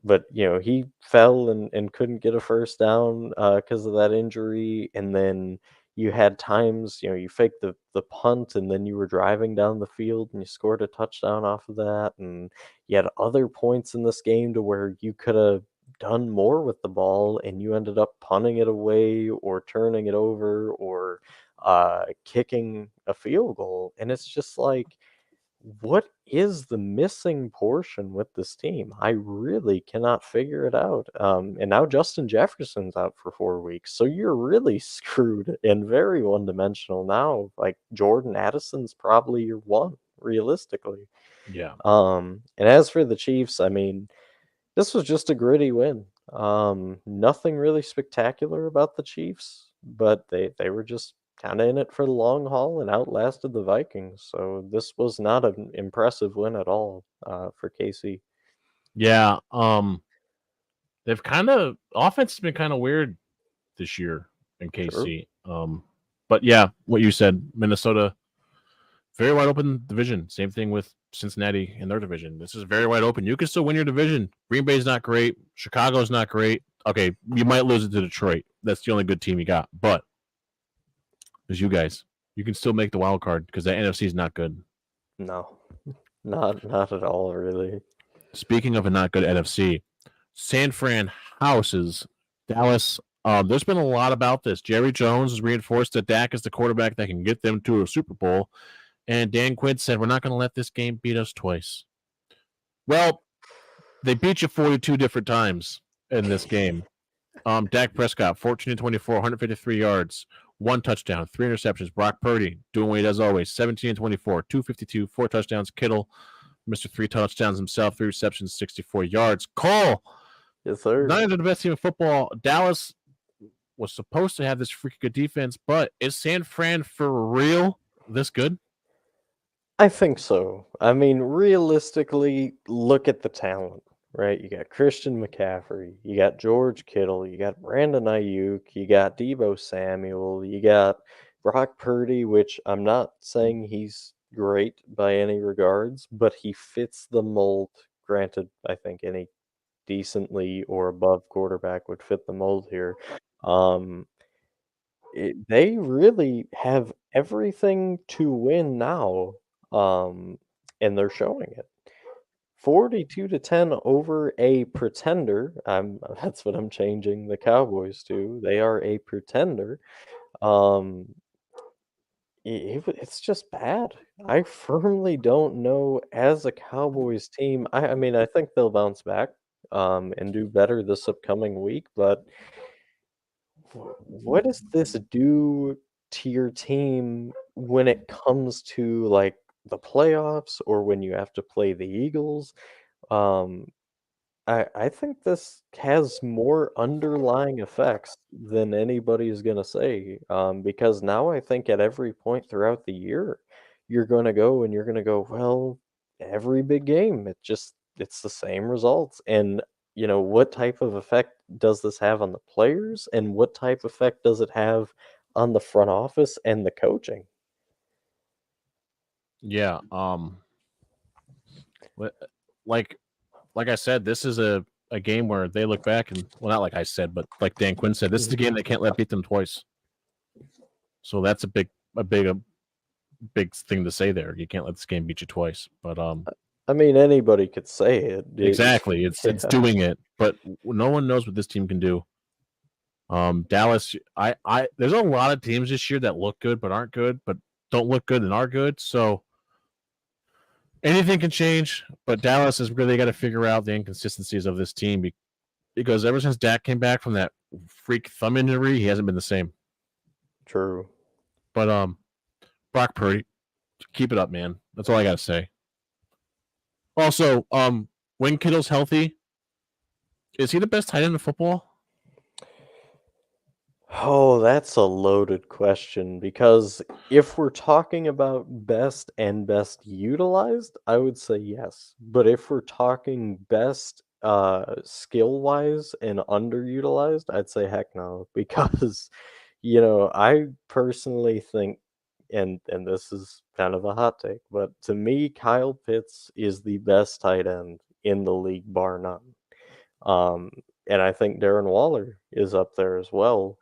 But he fell and couldn't get a first down because of that injury. And then you had times, you faked the punt and then you were driving down the field and you scored a touchdown off of that. And you had other points in this game to where you could have done more with the ball and you ended up punting it away or turning it over or kicking a field goal. And it's just like, what is the missing portion with this team? I really cannot figure it out. And now Justin Jefferson's out for 4 weeks, so you're really screwed and very one-dimensional now. Like Jordan Addison's probably your one, realistically. Yeah. And as for the Chiefs, I mean, this was just a gritty win. Nothing really spectacular about the Chiefs, but they were just kind of in it for the long haul and outlasted the Vikings. So this was not an impressive win at all for KC. Yeah. They've kind of offense has been kind of weird this year in True. KC. But yeah, what you said, Minnesota, very wide open division. Same thing with Cincinnati in their division. This is very wide open. You can still win your division. Green Bay's not great. Chicago's not great. Okay, you might lose it to Detroit. That's the only good team you got. But there's you guys. You can still make the wild card because that NFC is not good. No, not at all, really. Speaking of a not good NFC, San Fran houses Dallas. There's been a lot about this. Jerry Jones has reinforced that Dak is the quarterback that can get them to a Super Bowl. And Dan Quinn said, we're not going to let this game beat us twice. Well, they beat you 42 different times in this game. Dak Prescott, 14-24, 153 yards, 1 touchdown, 3 interceptions. Brock Purdy doing what he does always, 17-24, 252, 4 touchdowns. Kittle, Mr. 3 touchdowns himself, 3 receptions, 64 yards. Cole, Yes, sir. not even the best team in football. Dallas was supposed to have this freaking good defense, but is San Fran for real this good? I think so. I mean, realistically, look at the talent, right? You got Christian McCaffrey, you got George Kittle, you got Brandon Ayuk, you got Debo Samuel, you got Brock Purdy, which I'm not saying he's great by any regards, but he fits the mold. Granted, I think any decently or above quarterback would fit the mold here. Um, they really have everything to win now, um, and they're showing it. 42-10 over a pretender. That's what I'm changing the Cowboys to. They are a pretender. Um, it's just bad. I firmly don't know as a Cowboys team. I mean, I think they'll bounce back, and do better this upcoming week, but what does this do to your team when it comes to, like, the playoffs or when you have to play the Eagles? Um, I think this has more underlying effects than anybody's gonna say, because now I think at every point throughout the year, you're gonna go and you're gonna go, "Well, every big game, it's the same results," and, what type of effect does this have on the players, and what type of effect does it have on the front office and the coaching? Yeah. Like like I said, this is a game where they look back and well, not like I said, but like Dan Quinn said, this is the game they can't let beat them twice. So that's a big thing to say there. You can't let this game beat you twice. But I mean, anybody could say it. exactly, it's Yeah, doing it. But no one knows what this team can do. Dallas, I there's a lot of teams this year that look good but aren't good, but don't look good and are good. So anything can change. But Dallas has really got to figure out the inconsistencies of this team because ever since Dak came back from that freak thumb injury, he hasn't been the same. true. But Brock Purdy, keep it up, man. That's all I gotta say. Also, when Kittle's healthy, is he the best tight end in football? Oh, that's a loaded question because if we're talking about best and best utilized, I would say yes. But if we're talking best skill wise and underutilized, I'd say heck no. Because, I personally think and this is kind of a hot take, but to me, Kyle Pitts is the best tight end in the league, bar none. Um, and I think Darren Waller is up there as well.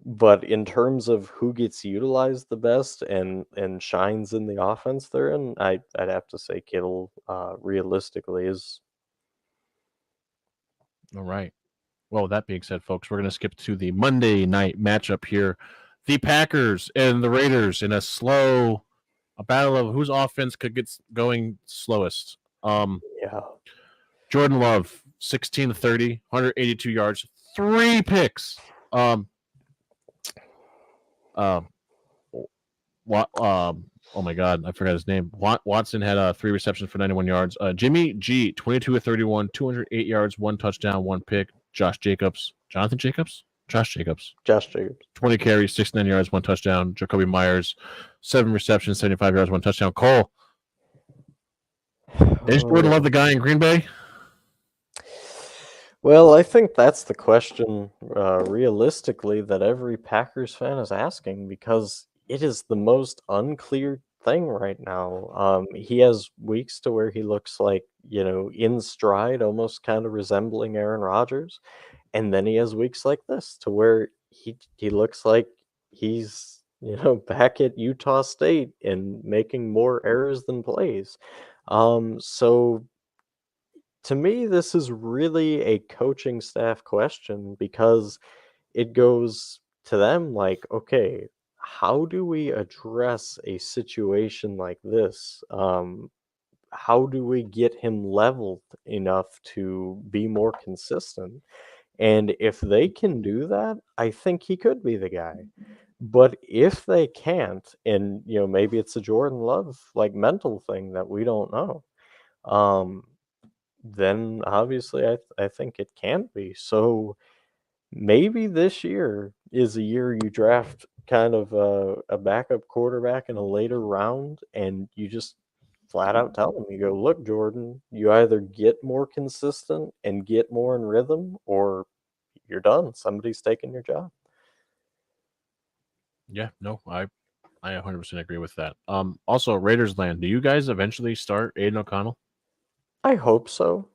But in terms of who gets utilized the best and shines in the offense they're in, I'd have to say Kittle, realistically is. All right. Well, with that being said, folks, we're going to skip to the Monday night matchup here. The Packers and the Raiders in a battle of whose offense could get going slowest. Yeah. Jordan Love, 16-30, 182 yards, 3 picks. Uh, oh my God, I forgot his name. Watson had 3 receptions for 91 yards. Jimmy G, 22-31, 208 yards, 1 touchdown, 1 pick. Jonathan Jacobs, Josh Jacobs, Josh Jacobs. 20 carries, 69 yards, 1 touchdown. Jacoby Myers, 7 receptions, 75 yards, 1 touchdown. Cole, is Jordan Love Oh. the guy in Green Bay? Well, I think that's the question, realistically, that every Packers fan is asking because it is the most unclear thing right now. He has weeks to where he looks like, in stride, almost kind of resembling Aaron Rodgers. And then he has weeks like this to where he looks like he's, back at Utah State and making more errors than plays. So to me, this is really a coaching staff question because it goes to them like, okay, how do we address a situation like this? how do we get him leveled enough to be more consistent? And if they can do that, I think he could be the guy. But if they can't, and maybe it's a Jordan Love like mental thing that we don't know, um, then obviously I think it can be. So maybe this year is a year you draft kind of a backup quarterback in a later round, and you just flat out tell him, you go, look, Jordan, you either get more consistent and get more in rhythm, or you're done. Somebody's taking your job. Yeah, no, I 100% agree with that. Also, Raiders land. Do you guys eventually start Aiden O'Connell? I hope so.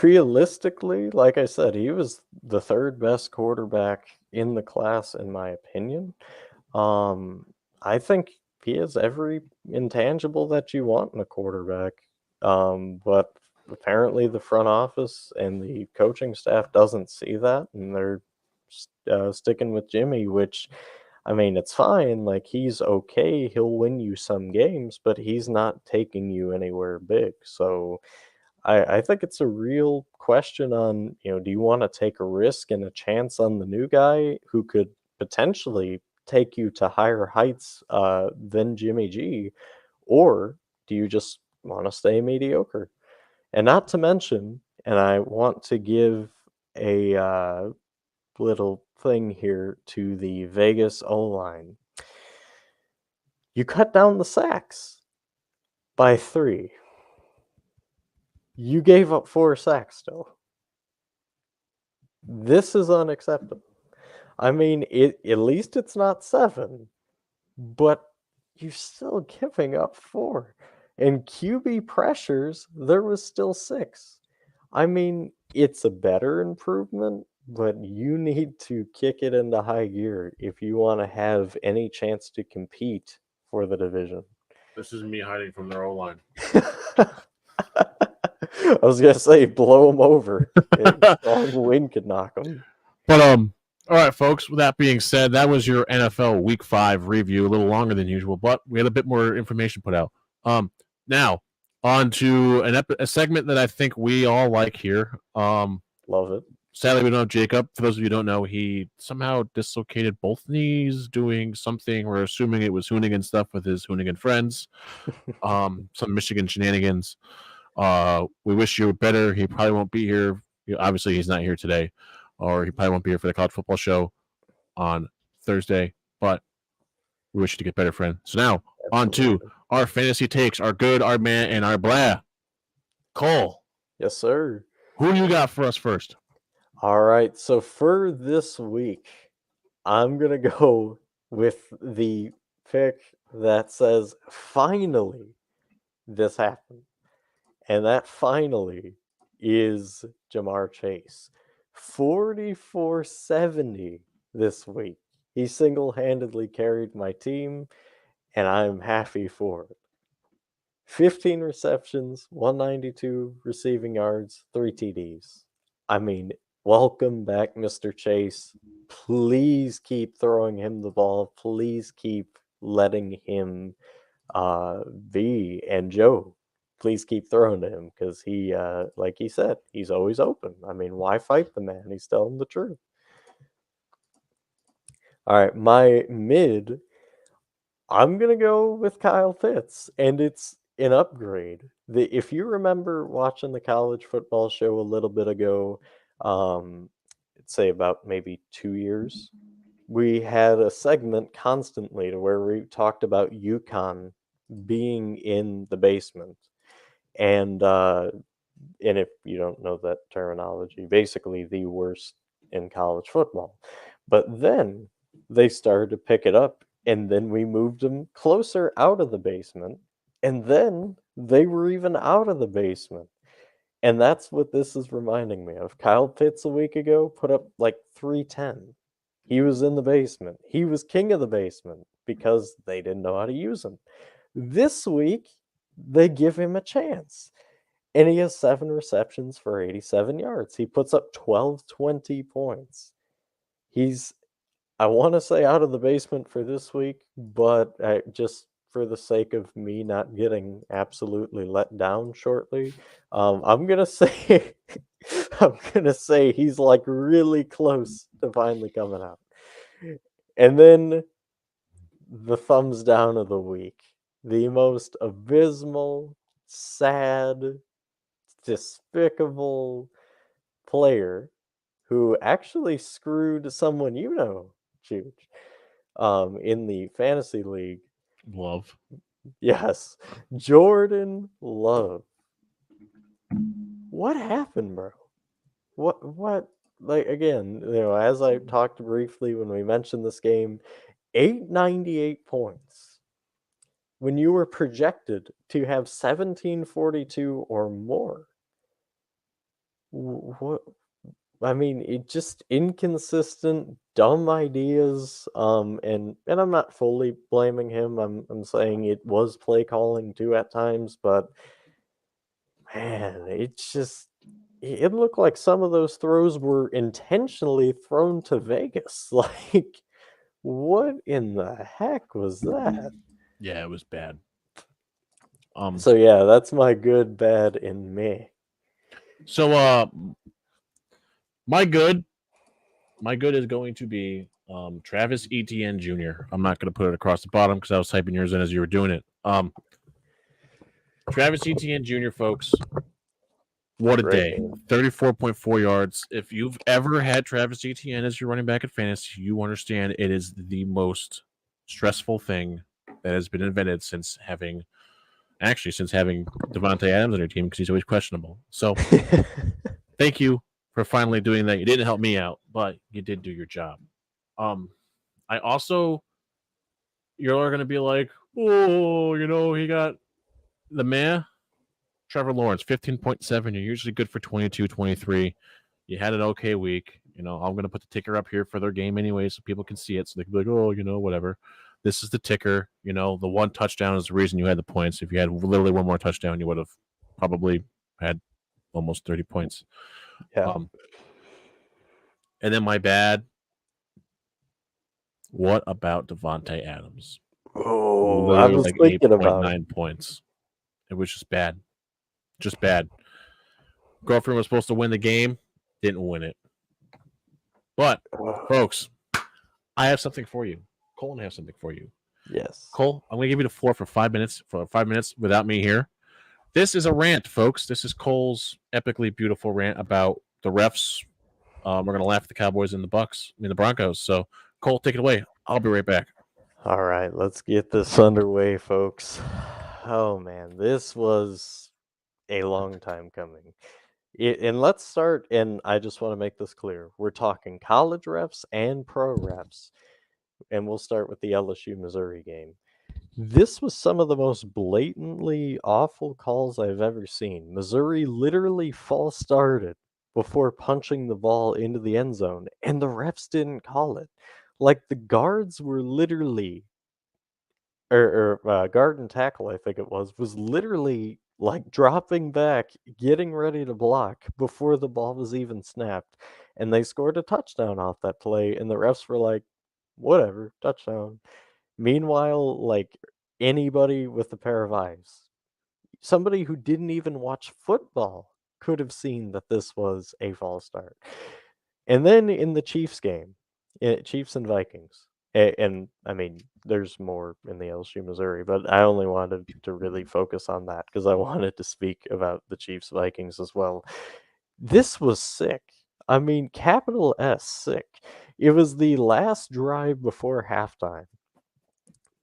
Realistically, like I said, he was the third best quarterback in the class, in my opinion. Um, I think he has every intangible that you want in a quarterback. But apparently the front office and the coaching staff doesn't see that, and they're sticking with Jimmy, which, I mean, it's fine. Like, he's okay. He'll win you some games, but he's not taking you anywhere big. So I think it's a real question on, do you want to take a risk and a chance on the new guy who could potentially take you to higher heights than Jimmy G, or do you just want to stay mediocre? And not to mention, and I want to give a little thing here to the Vegas O line. You cut down the sacks by 3. You gave up 4 sacks still. This is unacceptable. I mean, at least it's not 7, but you're still giving up 4. And QB pressures, there was still 6. I mean, it's a better improvement, but you need to kick it into high gear if you want to have any chance to compete for the division. This is me hiding from their O line. I was gonna say, blow them over. A strong wind could knock them. But all right, folks. With that being said, that was your NFL Week 5 review. A little longer than usual, but we had a bit more information put out. Now on to a segment that I think we all like here. Love it. Sadly, we don't have Jacob. For those of you who don't know, he somehow dislocated both knees doing something. We're assuming it was Hoonigan stuff with his Hoonigan friends. Some Michigan shenanigans. We wish you were better. He probably won't be here. Obviously, he's not here today, or he probably won't be here for the college football show on Thursday. But we wish you to get better, friend. So now on to our fantasy takes, our good, our man, and our blah. Cole. Yes, sir. Who you got for us first? All right. So for this week, I'm gonna go with the pick that says finally this happened. And that finally is Jamar Chase. 4470 this week. He single-handedly carried my team, and I'm happy for it. 15 receptions, 192 receiving yards, 3 TDs. I mean, welcome back, Mr. Chase. Please keep throwing him the ball. Please keep letting him be. And Joe, please keep throwing to him, because he, like he said, he's always open. I mean, why fight the man? He's telling the truth. All right, my mid, I'm going to go with Kyle Pitts, and it's an upgrade. If you remember watching the college football show a little bit ago, I'd say about maybe 2 years, we had a segment constantly to where we talked about UConn being in the basement. And if you don't know that terminology, basically the worst in college football. But then they started to pick it up, and then we moved them closer out of the basement, and then they were even out of the basement. And that's what this is reminding me of. Kyle Pitts a week ago put up like 310. He was in the basement. He was king of the basement because they didn't know how to use him. This week, they give him a chance. And he has 7 receptions for 87 yards. He puts up 20 points. He's, I want to say, out of the basement for this week, but just for the sake of me not getting absolutely let down shortly, I'm gonna say I'm gonna say he's like really close to finally coming out. And then the thumbs down of the week. The most abysmal, sad, despicable player who actually screwed someone you know, Chooch, in the fantasy league. Love. Yes, Jordan Love. What happened, bro? What like again, as I talked briefly when we mentioned this game, 898 points. When you were projected to have 1742 or more. What I mean, it just inconsistent, dumb ideas. And I'm not fully blaming him. I'm saying it was play calling too at times, but man, it looked like some of those throws were intentionally thrown to Vegas. Like, what in the heck was that? Yeah, it was bad. So yeah, that's my good, bad, and meh. So my good is going to be Travis Etienne Jr. I'm not going to put it across the bottom because I was typing yours in as you were doing it. Travis Etienne Jr. folks, what a Great day. game. 34.4 yards. If you've ever had Travis Etienne as your running back at fantasy, you understand it is the most stressful thing that has been invented since having Devontae Adams on your team because he's always questionable. So thank you for finally doing that. You didn't help me out, but you did do your job. I also, you're going to be like, oh, he got the man, Trevor Lawrence, 15.7. You're usually good for 22, 23. You had an okay week. I'm going to put the ticker up here for their game anyway so people can see it. So they can be like, oh, whatever. This is the ticker. The one touchdown is the reason you had the points. If you had literally one more touchdown, you would have probably had almost 30 points. Yeah. And then my bad. What about Devontae Adams? Oh, I Literally was like thinking about it. 8.9 points. It was just bad. Just bad. Girlfriend was supposed to win the game, didn't win it. But, folks, I have something for you. Cole and I have something for you. Yes. Cole, I'm going to give you the floor for 5 minutes. For 5 minutes without me here. This is a rant, folks. This is Cole's epically beautiful rant about the refs. We're going to laugh at the Cowboys and the Broncos. So, Cole, take it away. I'll be right back. All right, let's get this underway, folks. Oh man, this was a long time coming. And let's start, and I just want to make this clear. We're talking college refs and pro refs. And we'll start with the LSU Missouri game. This was some of the most blatantly awful calls I've ever seen. Missouri literally false started before punching the ball into the end zone, and the refs didn't call it. Like the guards were literally, or guard and tackle, I think it was literally like dropping back, getting ready to block before the ball was even snapped, and they scored a touchdown off that play, and the refs were like, "Whatever, touchdown." Meanwhile, like anybody with a pair of eyes, somebody who didn't even watch football could have seen that this was a false start. And then in the Chiefs game, Chiefs and Vikings, and I mean, there's more in the LSU Missouri, but I only wanted to really focus on that because I wanted to speak about the Chiefs Vikings as well. This was sick. I mean, capital S, sick. It was the last drive before halftime.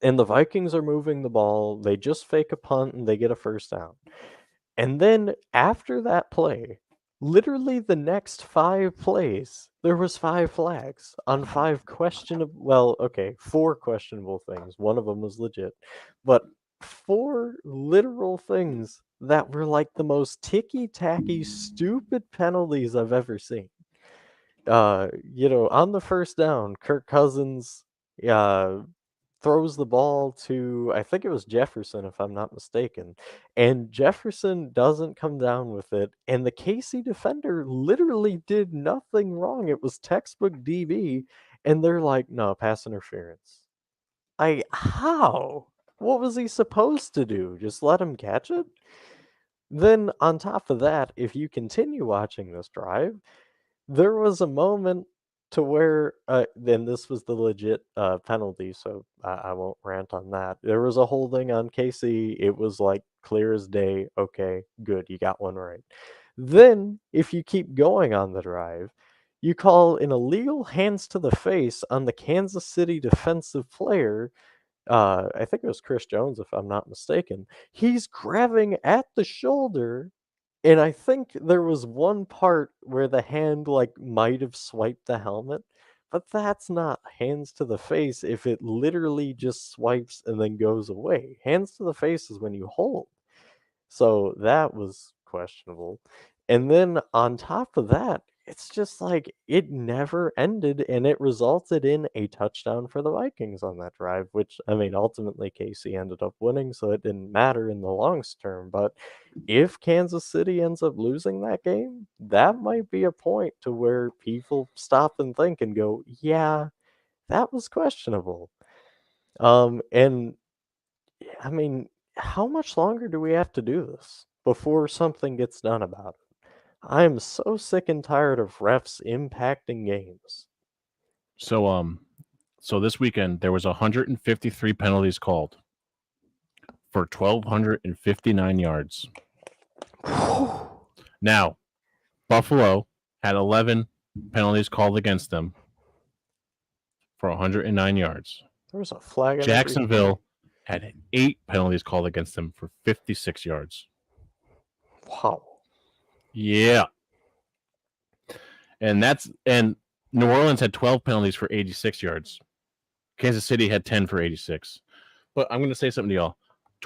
And the Vikings are moving the ball. They just fake a punt and they get a first down. And then after that play, literally the next 5 plays, there was 5 flags on 5 questionable, well, okay, 4 questionable things. One of them was legit. But 4 literal things that were like the most ticky-tacky, stupid penalties I've ever seen. On the first down, Kirk Cousins throws the ball to, I think it was Jefferson, if I'm not mistaken. And Jefferson doesn't come down with it. And the KC defender literally did nothing wrong. It was textbook DB. And they're like, no, pass interference. How? What was he supposed to do? Just let him catch it? Then, on top of that, if you continue watching this drive, there was a moment to where, then this was the legit penalty, so I won't rant on that. There was a holding on KC. It was like clear as day. Okay, good, you got one right. Then, if you keep going on the drive, you call an illegal hands to the face on the Kansas City defensive player. I think it was Chris Jones, if I'm not mistaken. He's grabbing at the shoulder, and I think there was one part where the hand, like, might have swiped the helmet, but that's not hands to the face if it literally just swipes and then goes away. Hands to the face is when you hold. So that was questionable. And then on top of that, it's just like it never ended and it resulted in a touchdown for the Vikings on that drive, which I mean ultimately Casey ended up winning, so it didn't matter in the long term. But if Kansas City ends up losing that game, that might be a point to where people stop and think and go, yeah, that was questionable. And I mean, how much longer do we have to do this before something gets done about it? I am so sick and tired of refs impacting games. So this weekend there was 153 penalties called for 1,259 yards. Now, Buffalo had 11 penalties called against them for 109 yards. There was a flag. Jacksonville had 8 penalties called against them for 56 yards. Wow. Yeah. And New Orleans had 12 penalties for 86 yards. Kansas City had 10 for 86. But I'm going to say something to y'all.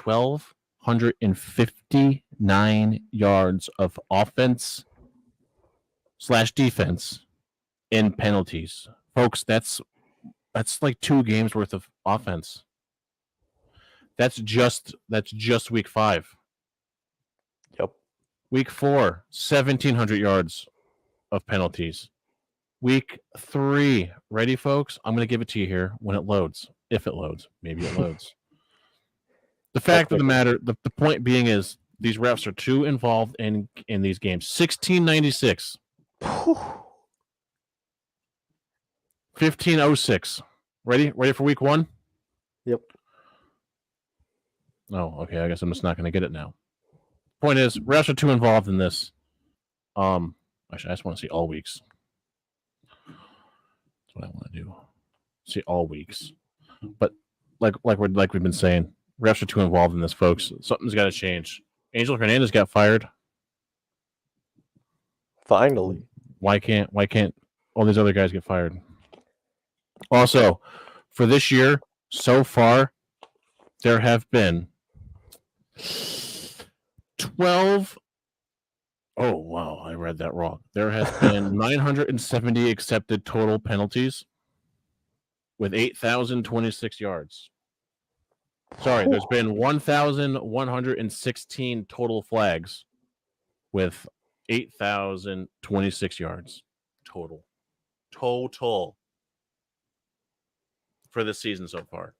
1,259 yards of offense / defense in penalties. Folks, that's like 2 games worth of offense. That's just week 5. Yep. Week 4, 1,700 yards of penalties. Week 3, ready, folks? I'm going to give it to you here when it loads. If it loads, maybe it loads. The fact of the matter, the point being is these refs are too involved in these games. 1696. 1506. Ready for week 1? Yep. Oh, okay. I guess I'm just not going to get it now. Point is, refs are too involved in this. Actually, I just want to see all weeks. That's what I want to do. See all weeks. But like we've been saying, refs are too involved in this, folks. Something's got to change. Angel Hernandez got fired. Finally. Why can't all these other guys get fired? Also, for this year, so far, there have been 12. Oh, wow, I read that wrong. There has been 970 accepted total penalties with 8,026 yards. Sorry, there's been 1,116 total flags with 8,026 yards total for this season so far.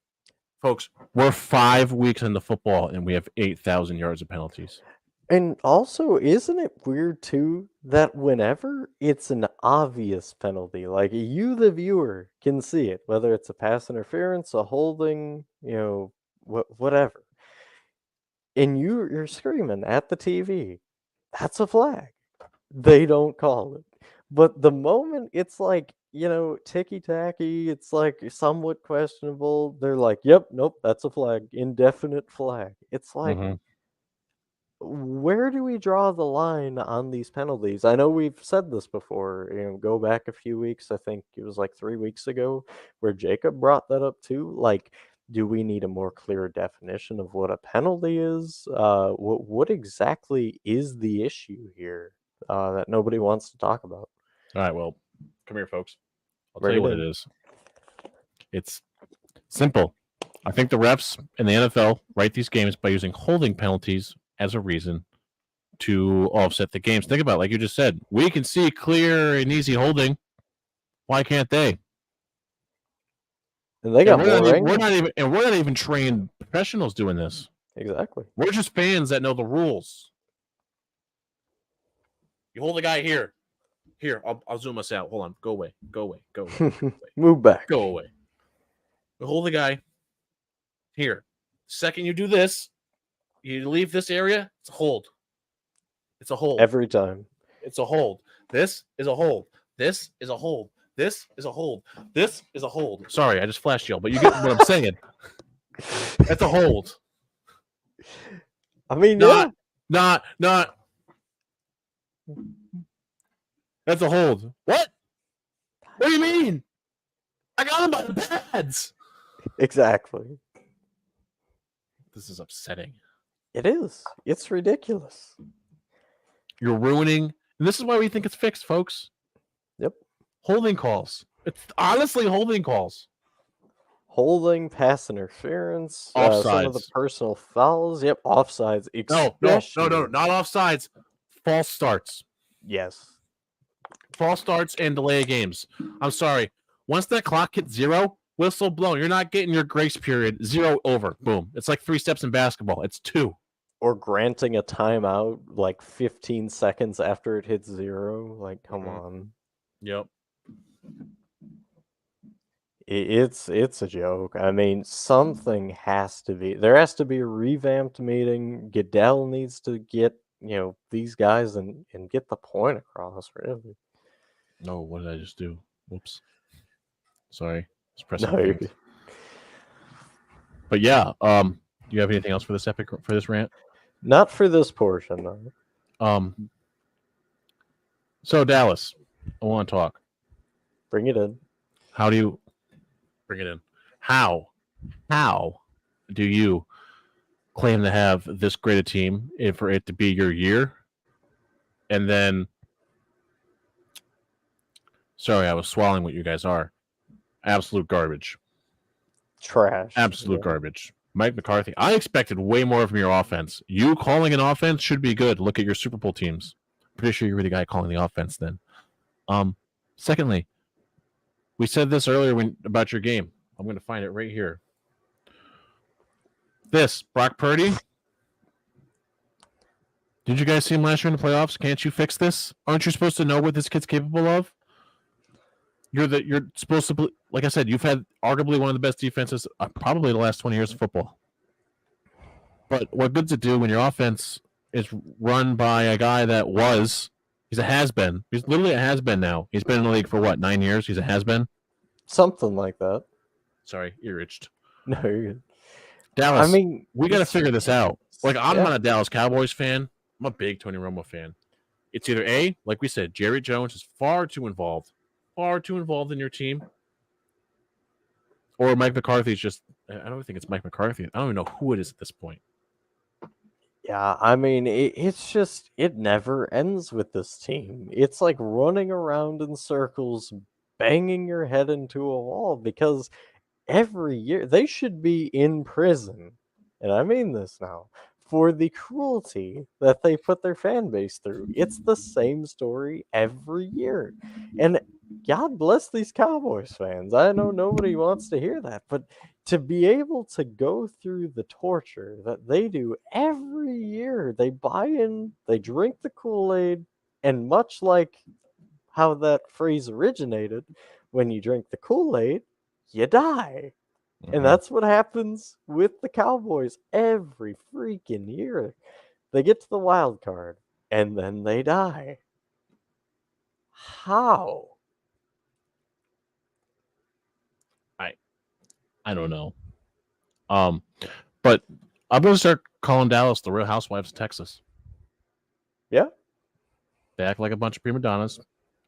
Folks, we're 5 weeks into football and we have 8,000 yards of penalties. And also, isn't it weird too that whenever it's an obvious penalty, like you, the viewer, can see it, whether it's a pass interference, a holding, whatever, and you're screaming at the TV, that's a flag. They don't call it. But the moment it's like, ticky-tacky, it's like somewhat questionable, they're like, yep, nope, that's a flag, indefinite flag. It's like, where do we draw the line on these penalties? I know we've said this before, go back a few weeks, I think it was like 3 weeks ago, where Jacob brought that up too. Like, do we need a more clear definition of what a penalty is? What exactly is the issue here that nobody wants to talk about? All right, well, come here, folks. I'll tell you what it is. It's simple. I think the refs in the NFL write these games by using holding penalties as a reason to offset the games. Think about it, like you just said. We can see clear and easy holding. Why can't they? And they got more we're angles. not even trained professionals doing this. Exactly. We're just fans that know the rules. You hold the guy here. Here, I'll zoom us out. Hold on. Go away. Go away. Go away. Go away. Move back. Go away. You hold the guy here. Second you do this, you leave this area, it's a hold. It's a hold. Every time. It's a hold. This is a hold. This is a hold. This is a hold. This is a hold. Sorry, I just flashed y'all, but you get what I'm saying. That's a hold. I mean, Not. That's a hold. What? What do you mean? I got him by the pads. Exactly. This is upsetting. It is. It's ridiculous. You're ruining, and this is why we think it's fixed, folks. Yep. Holding calls. It's honestly holding calls. Holding, pass interference, Offsides. some of the personal fouls. Yep, offsides. No, not offsides. False starts. Yes. False starts and delay of games. I'm sorry. Once that clock hits 0, whistle blown. You're not getting your grace period. 0 over. Boom. It's like 3 steps in basketball. It's 2. Or granting a timeout like 15 seconds after it hits 0. Like, come on. Yep. It's a joke. I mean, something has to be. There has to be a revamped meeting. Goodell needs to get, these guys and get the point across, really. No, what did I just do? Whoops. Sorry. No. But yeah, do you have anything else for this rant? Not for this portion, no. So Dallas, I want to talk. Bring it in. How do you bring it in? How do you claim to have this great a team for it to be your year? And then, sorry, I was swallowing what you guys are. Absolute garbage. Trash. Absolute garbage. Mike McCarthy, I expected way more from your offense. You calling an offense should be good. Look at your Super Bowl teams. Pretty sure you were the guy calling the offense then. Secondly, we said this earlier about your game. I'm going to find it right here. This, Brock Purdy. Did you guys see him last year in the playoffs? Can't you fix this? Aren't you supposed to know what this kid's capable of? You're supposed to, like I said, you've had arguably one of the best defenses probably the last 20 years of football. But what good's it do when your offense is run by a guy that he's a has-been. He's literally a has-been now. He's been in the league for 9 years? He's a has-been? Something like that. Sorry, ear itched. No, you're good. Dallas, I mean, we got to figure this out. Like, I'm yeah. not a Dallas Cowboys fan. I'm a big Tony Romo fan. It's either A, like we said, Jerry Jones is far too involved in your team, or Mike McCarthy's just, I don't think it's Mike McCarthy. I don't even know who it is at this point. Yeah, I mean, it's just, it never ends with this team. It's like running around in circles, banging your head into a wall, because every year they should be in prison, and I mean this now, for the cruelty that they put their fan base through. It's the same story every year. And God bless these Cowboys fans. I know nobody wants to hear that, but to be able to go through the torture that they do every year, they buy in, they drink the Kool-Aid, and much like how that phrase originated, when you drink the Kool-Aid, you die. And that's what happens with the Cowboys every freaking year. They get to the wild card, and then they die. How? I don't know. But I'm going to start calling Dallas the Real Housewives of Texas. Yeah. They act like a bunch of prima donnas.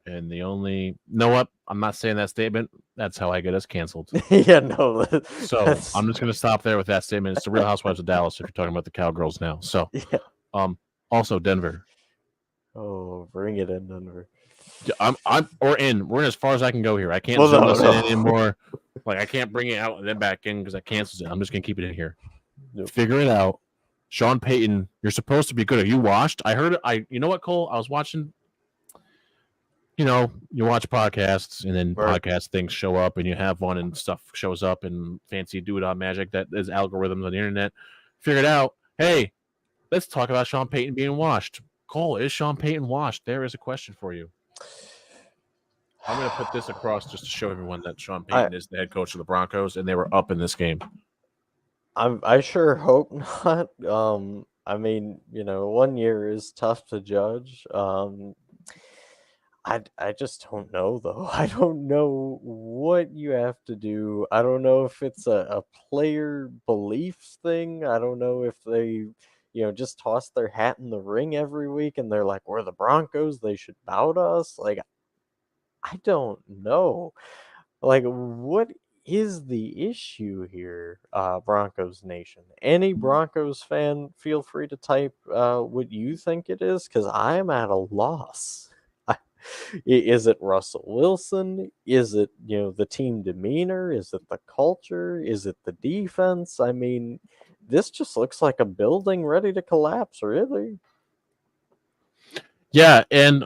And know what? I'm not saying that statement. That's how I get us canceled. Yeah, no. So I'm just going to stop there with that statement. It's the Real Housewives of Dallas if you're talking about the Cowgirls now. So, yeah. Also Denver. Oh, bring it in, Denver. We're in as far as I can go here. I can't zoom this in anymore. Like, I can't bring it out and then back in because that cancels it. I'm just going to keep it in here. Nope. Figure it out. Sean Payton, you're supposed to be good. Are you washed? I heard it. You know what, Cole? I was watching. you watch podcasts and then Right. podcast things show up and you have one and stuff shows up and fancy do-it-on magic that is algorithms on the internet. Figured out, hey, let's talk about Sean Payton being washed. Cole, is Sean Payton washed? There is a question for you. I'm going to put this across just to show everyone that Sean Payton is the head coach of the Broncos and they were up in this game. I sure hope not. I mean, 1 year is tough to judge. I just don't know though. I don't know what you have to do. I don't know if it's a player beliefs thing. I don't know if they, just toss their hat in the ring every week and they're like, we're the Broncos, they should bow to us. Like, I don't know. Like, what is the issue here, Broncos Nation? Any Broncos fan, feel free to type what you think it is, because I am at a loss. Is it Russell Wilson? Is it, the team demeanor? Is it the culture? Is it the defense? I mean, this just looks like a building ready to collapse, really. Yeah, and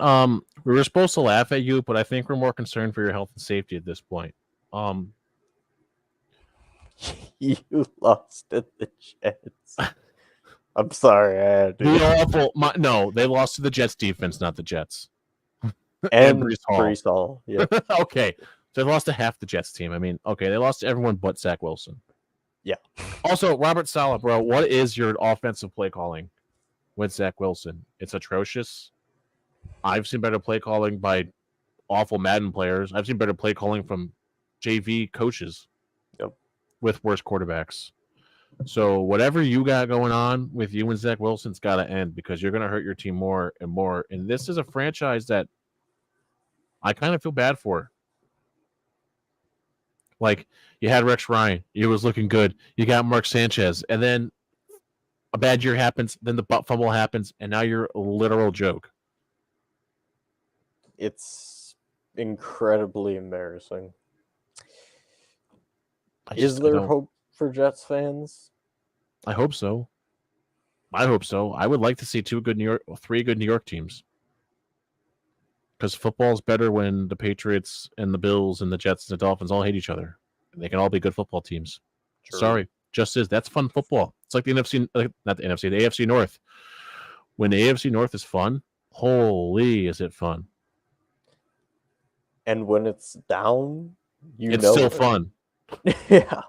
we were supposed to laugh at you, but I think we're more concerned for your health and safety at this point. You lost at the Jets. I'm sorry, I had to. No, they lost to the Jets defense, not the Jets. And Brees Hall. Yeah. Okay, so they lost to half the Jets team. I mean, okay, they lost to everyone but Zach Wilson. Yeah. Also, Robert Saleh, bro, what is your offensive play calling with Zach Wilson? It's atrocious. I've seen better play calling by awful Madden players. I've seen better play calling from JV coaches. Yep. With worse quarterbacks. So whatever you got going on with you and Zach Wilson's got to end, because you're going to hurt your team more and more. And this is a franchise that I kind of feel bad for. Like, you had Rex Ryan. He was looking good. You got Mark Sanchez. And then a bad year happens. Then the butt fumble happens. And now you're a literal joke. It's incredibly embarrassing. Is there hope for Jets fans? I hope so. I would like to see three good New York teams. Because football's better when the Patriots and the Bills and the Jets and the Dolphins all hate each other. And they can all be good football teams. True. Sorry, just is. That's fun football. It's like the NFC, not the NFC, the AFC North. When the AFC North is fun, holy, is it fun. And when it's down, it's still fun. Yeah.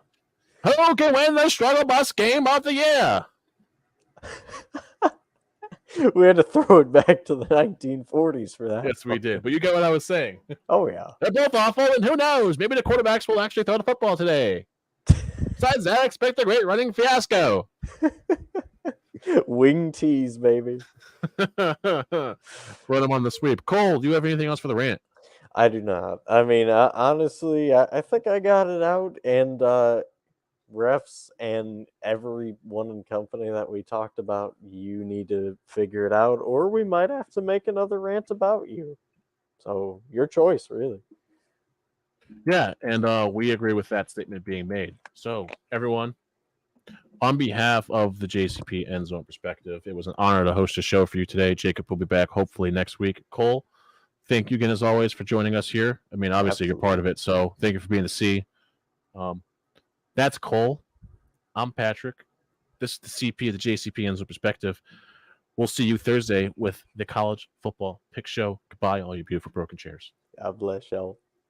Who can win the struggle bus game of the year? We had to throw it back to the 1940s for that. Yes, we did. But you get what I was saying. Oh, yeah. They're both awful, and who knows? Maybe the quarterbacks will actually throw the football today. Besides that, expect a great running fiasco. Wing tease, baby. Run them on the sweep. Cole, do you have anything else for the rant? I do not. I mean, honestly, I think I got it out, and refs and everyone in company that we talked about, you need to figure it out, or we might have to make another rant about you. So your choice, really. Yeah, and we agree with that statement being made. So everyone, on behalf of the JCP End Zone Perspective, it was an honor to host a show for you today. Jacob will be back hopefully next week. Cole, thank you again as always for joining us here. I mean, obviously Absolutely. You're part of it, so thank you for being the C. That's Cole. I'm Patrick. This is the CP of the JCP End Zone Perspective. We'll see you Thursday with the College Football Pick Show. Goodbye, all you beautiful broken chairs. God bless y'all.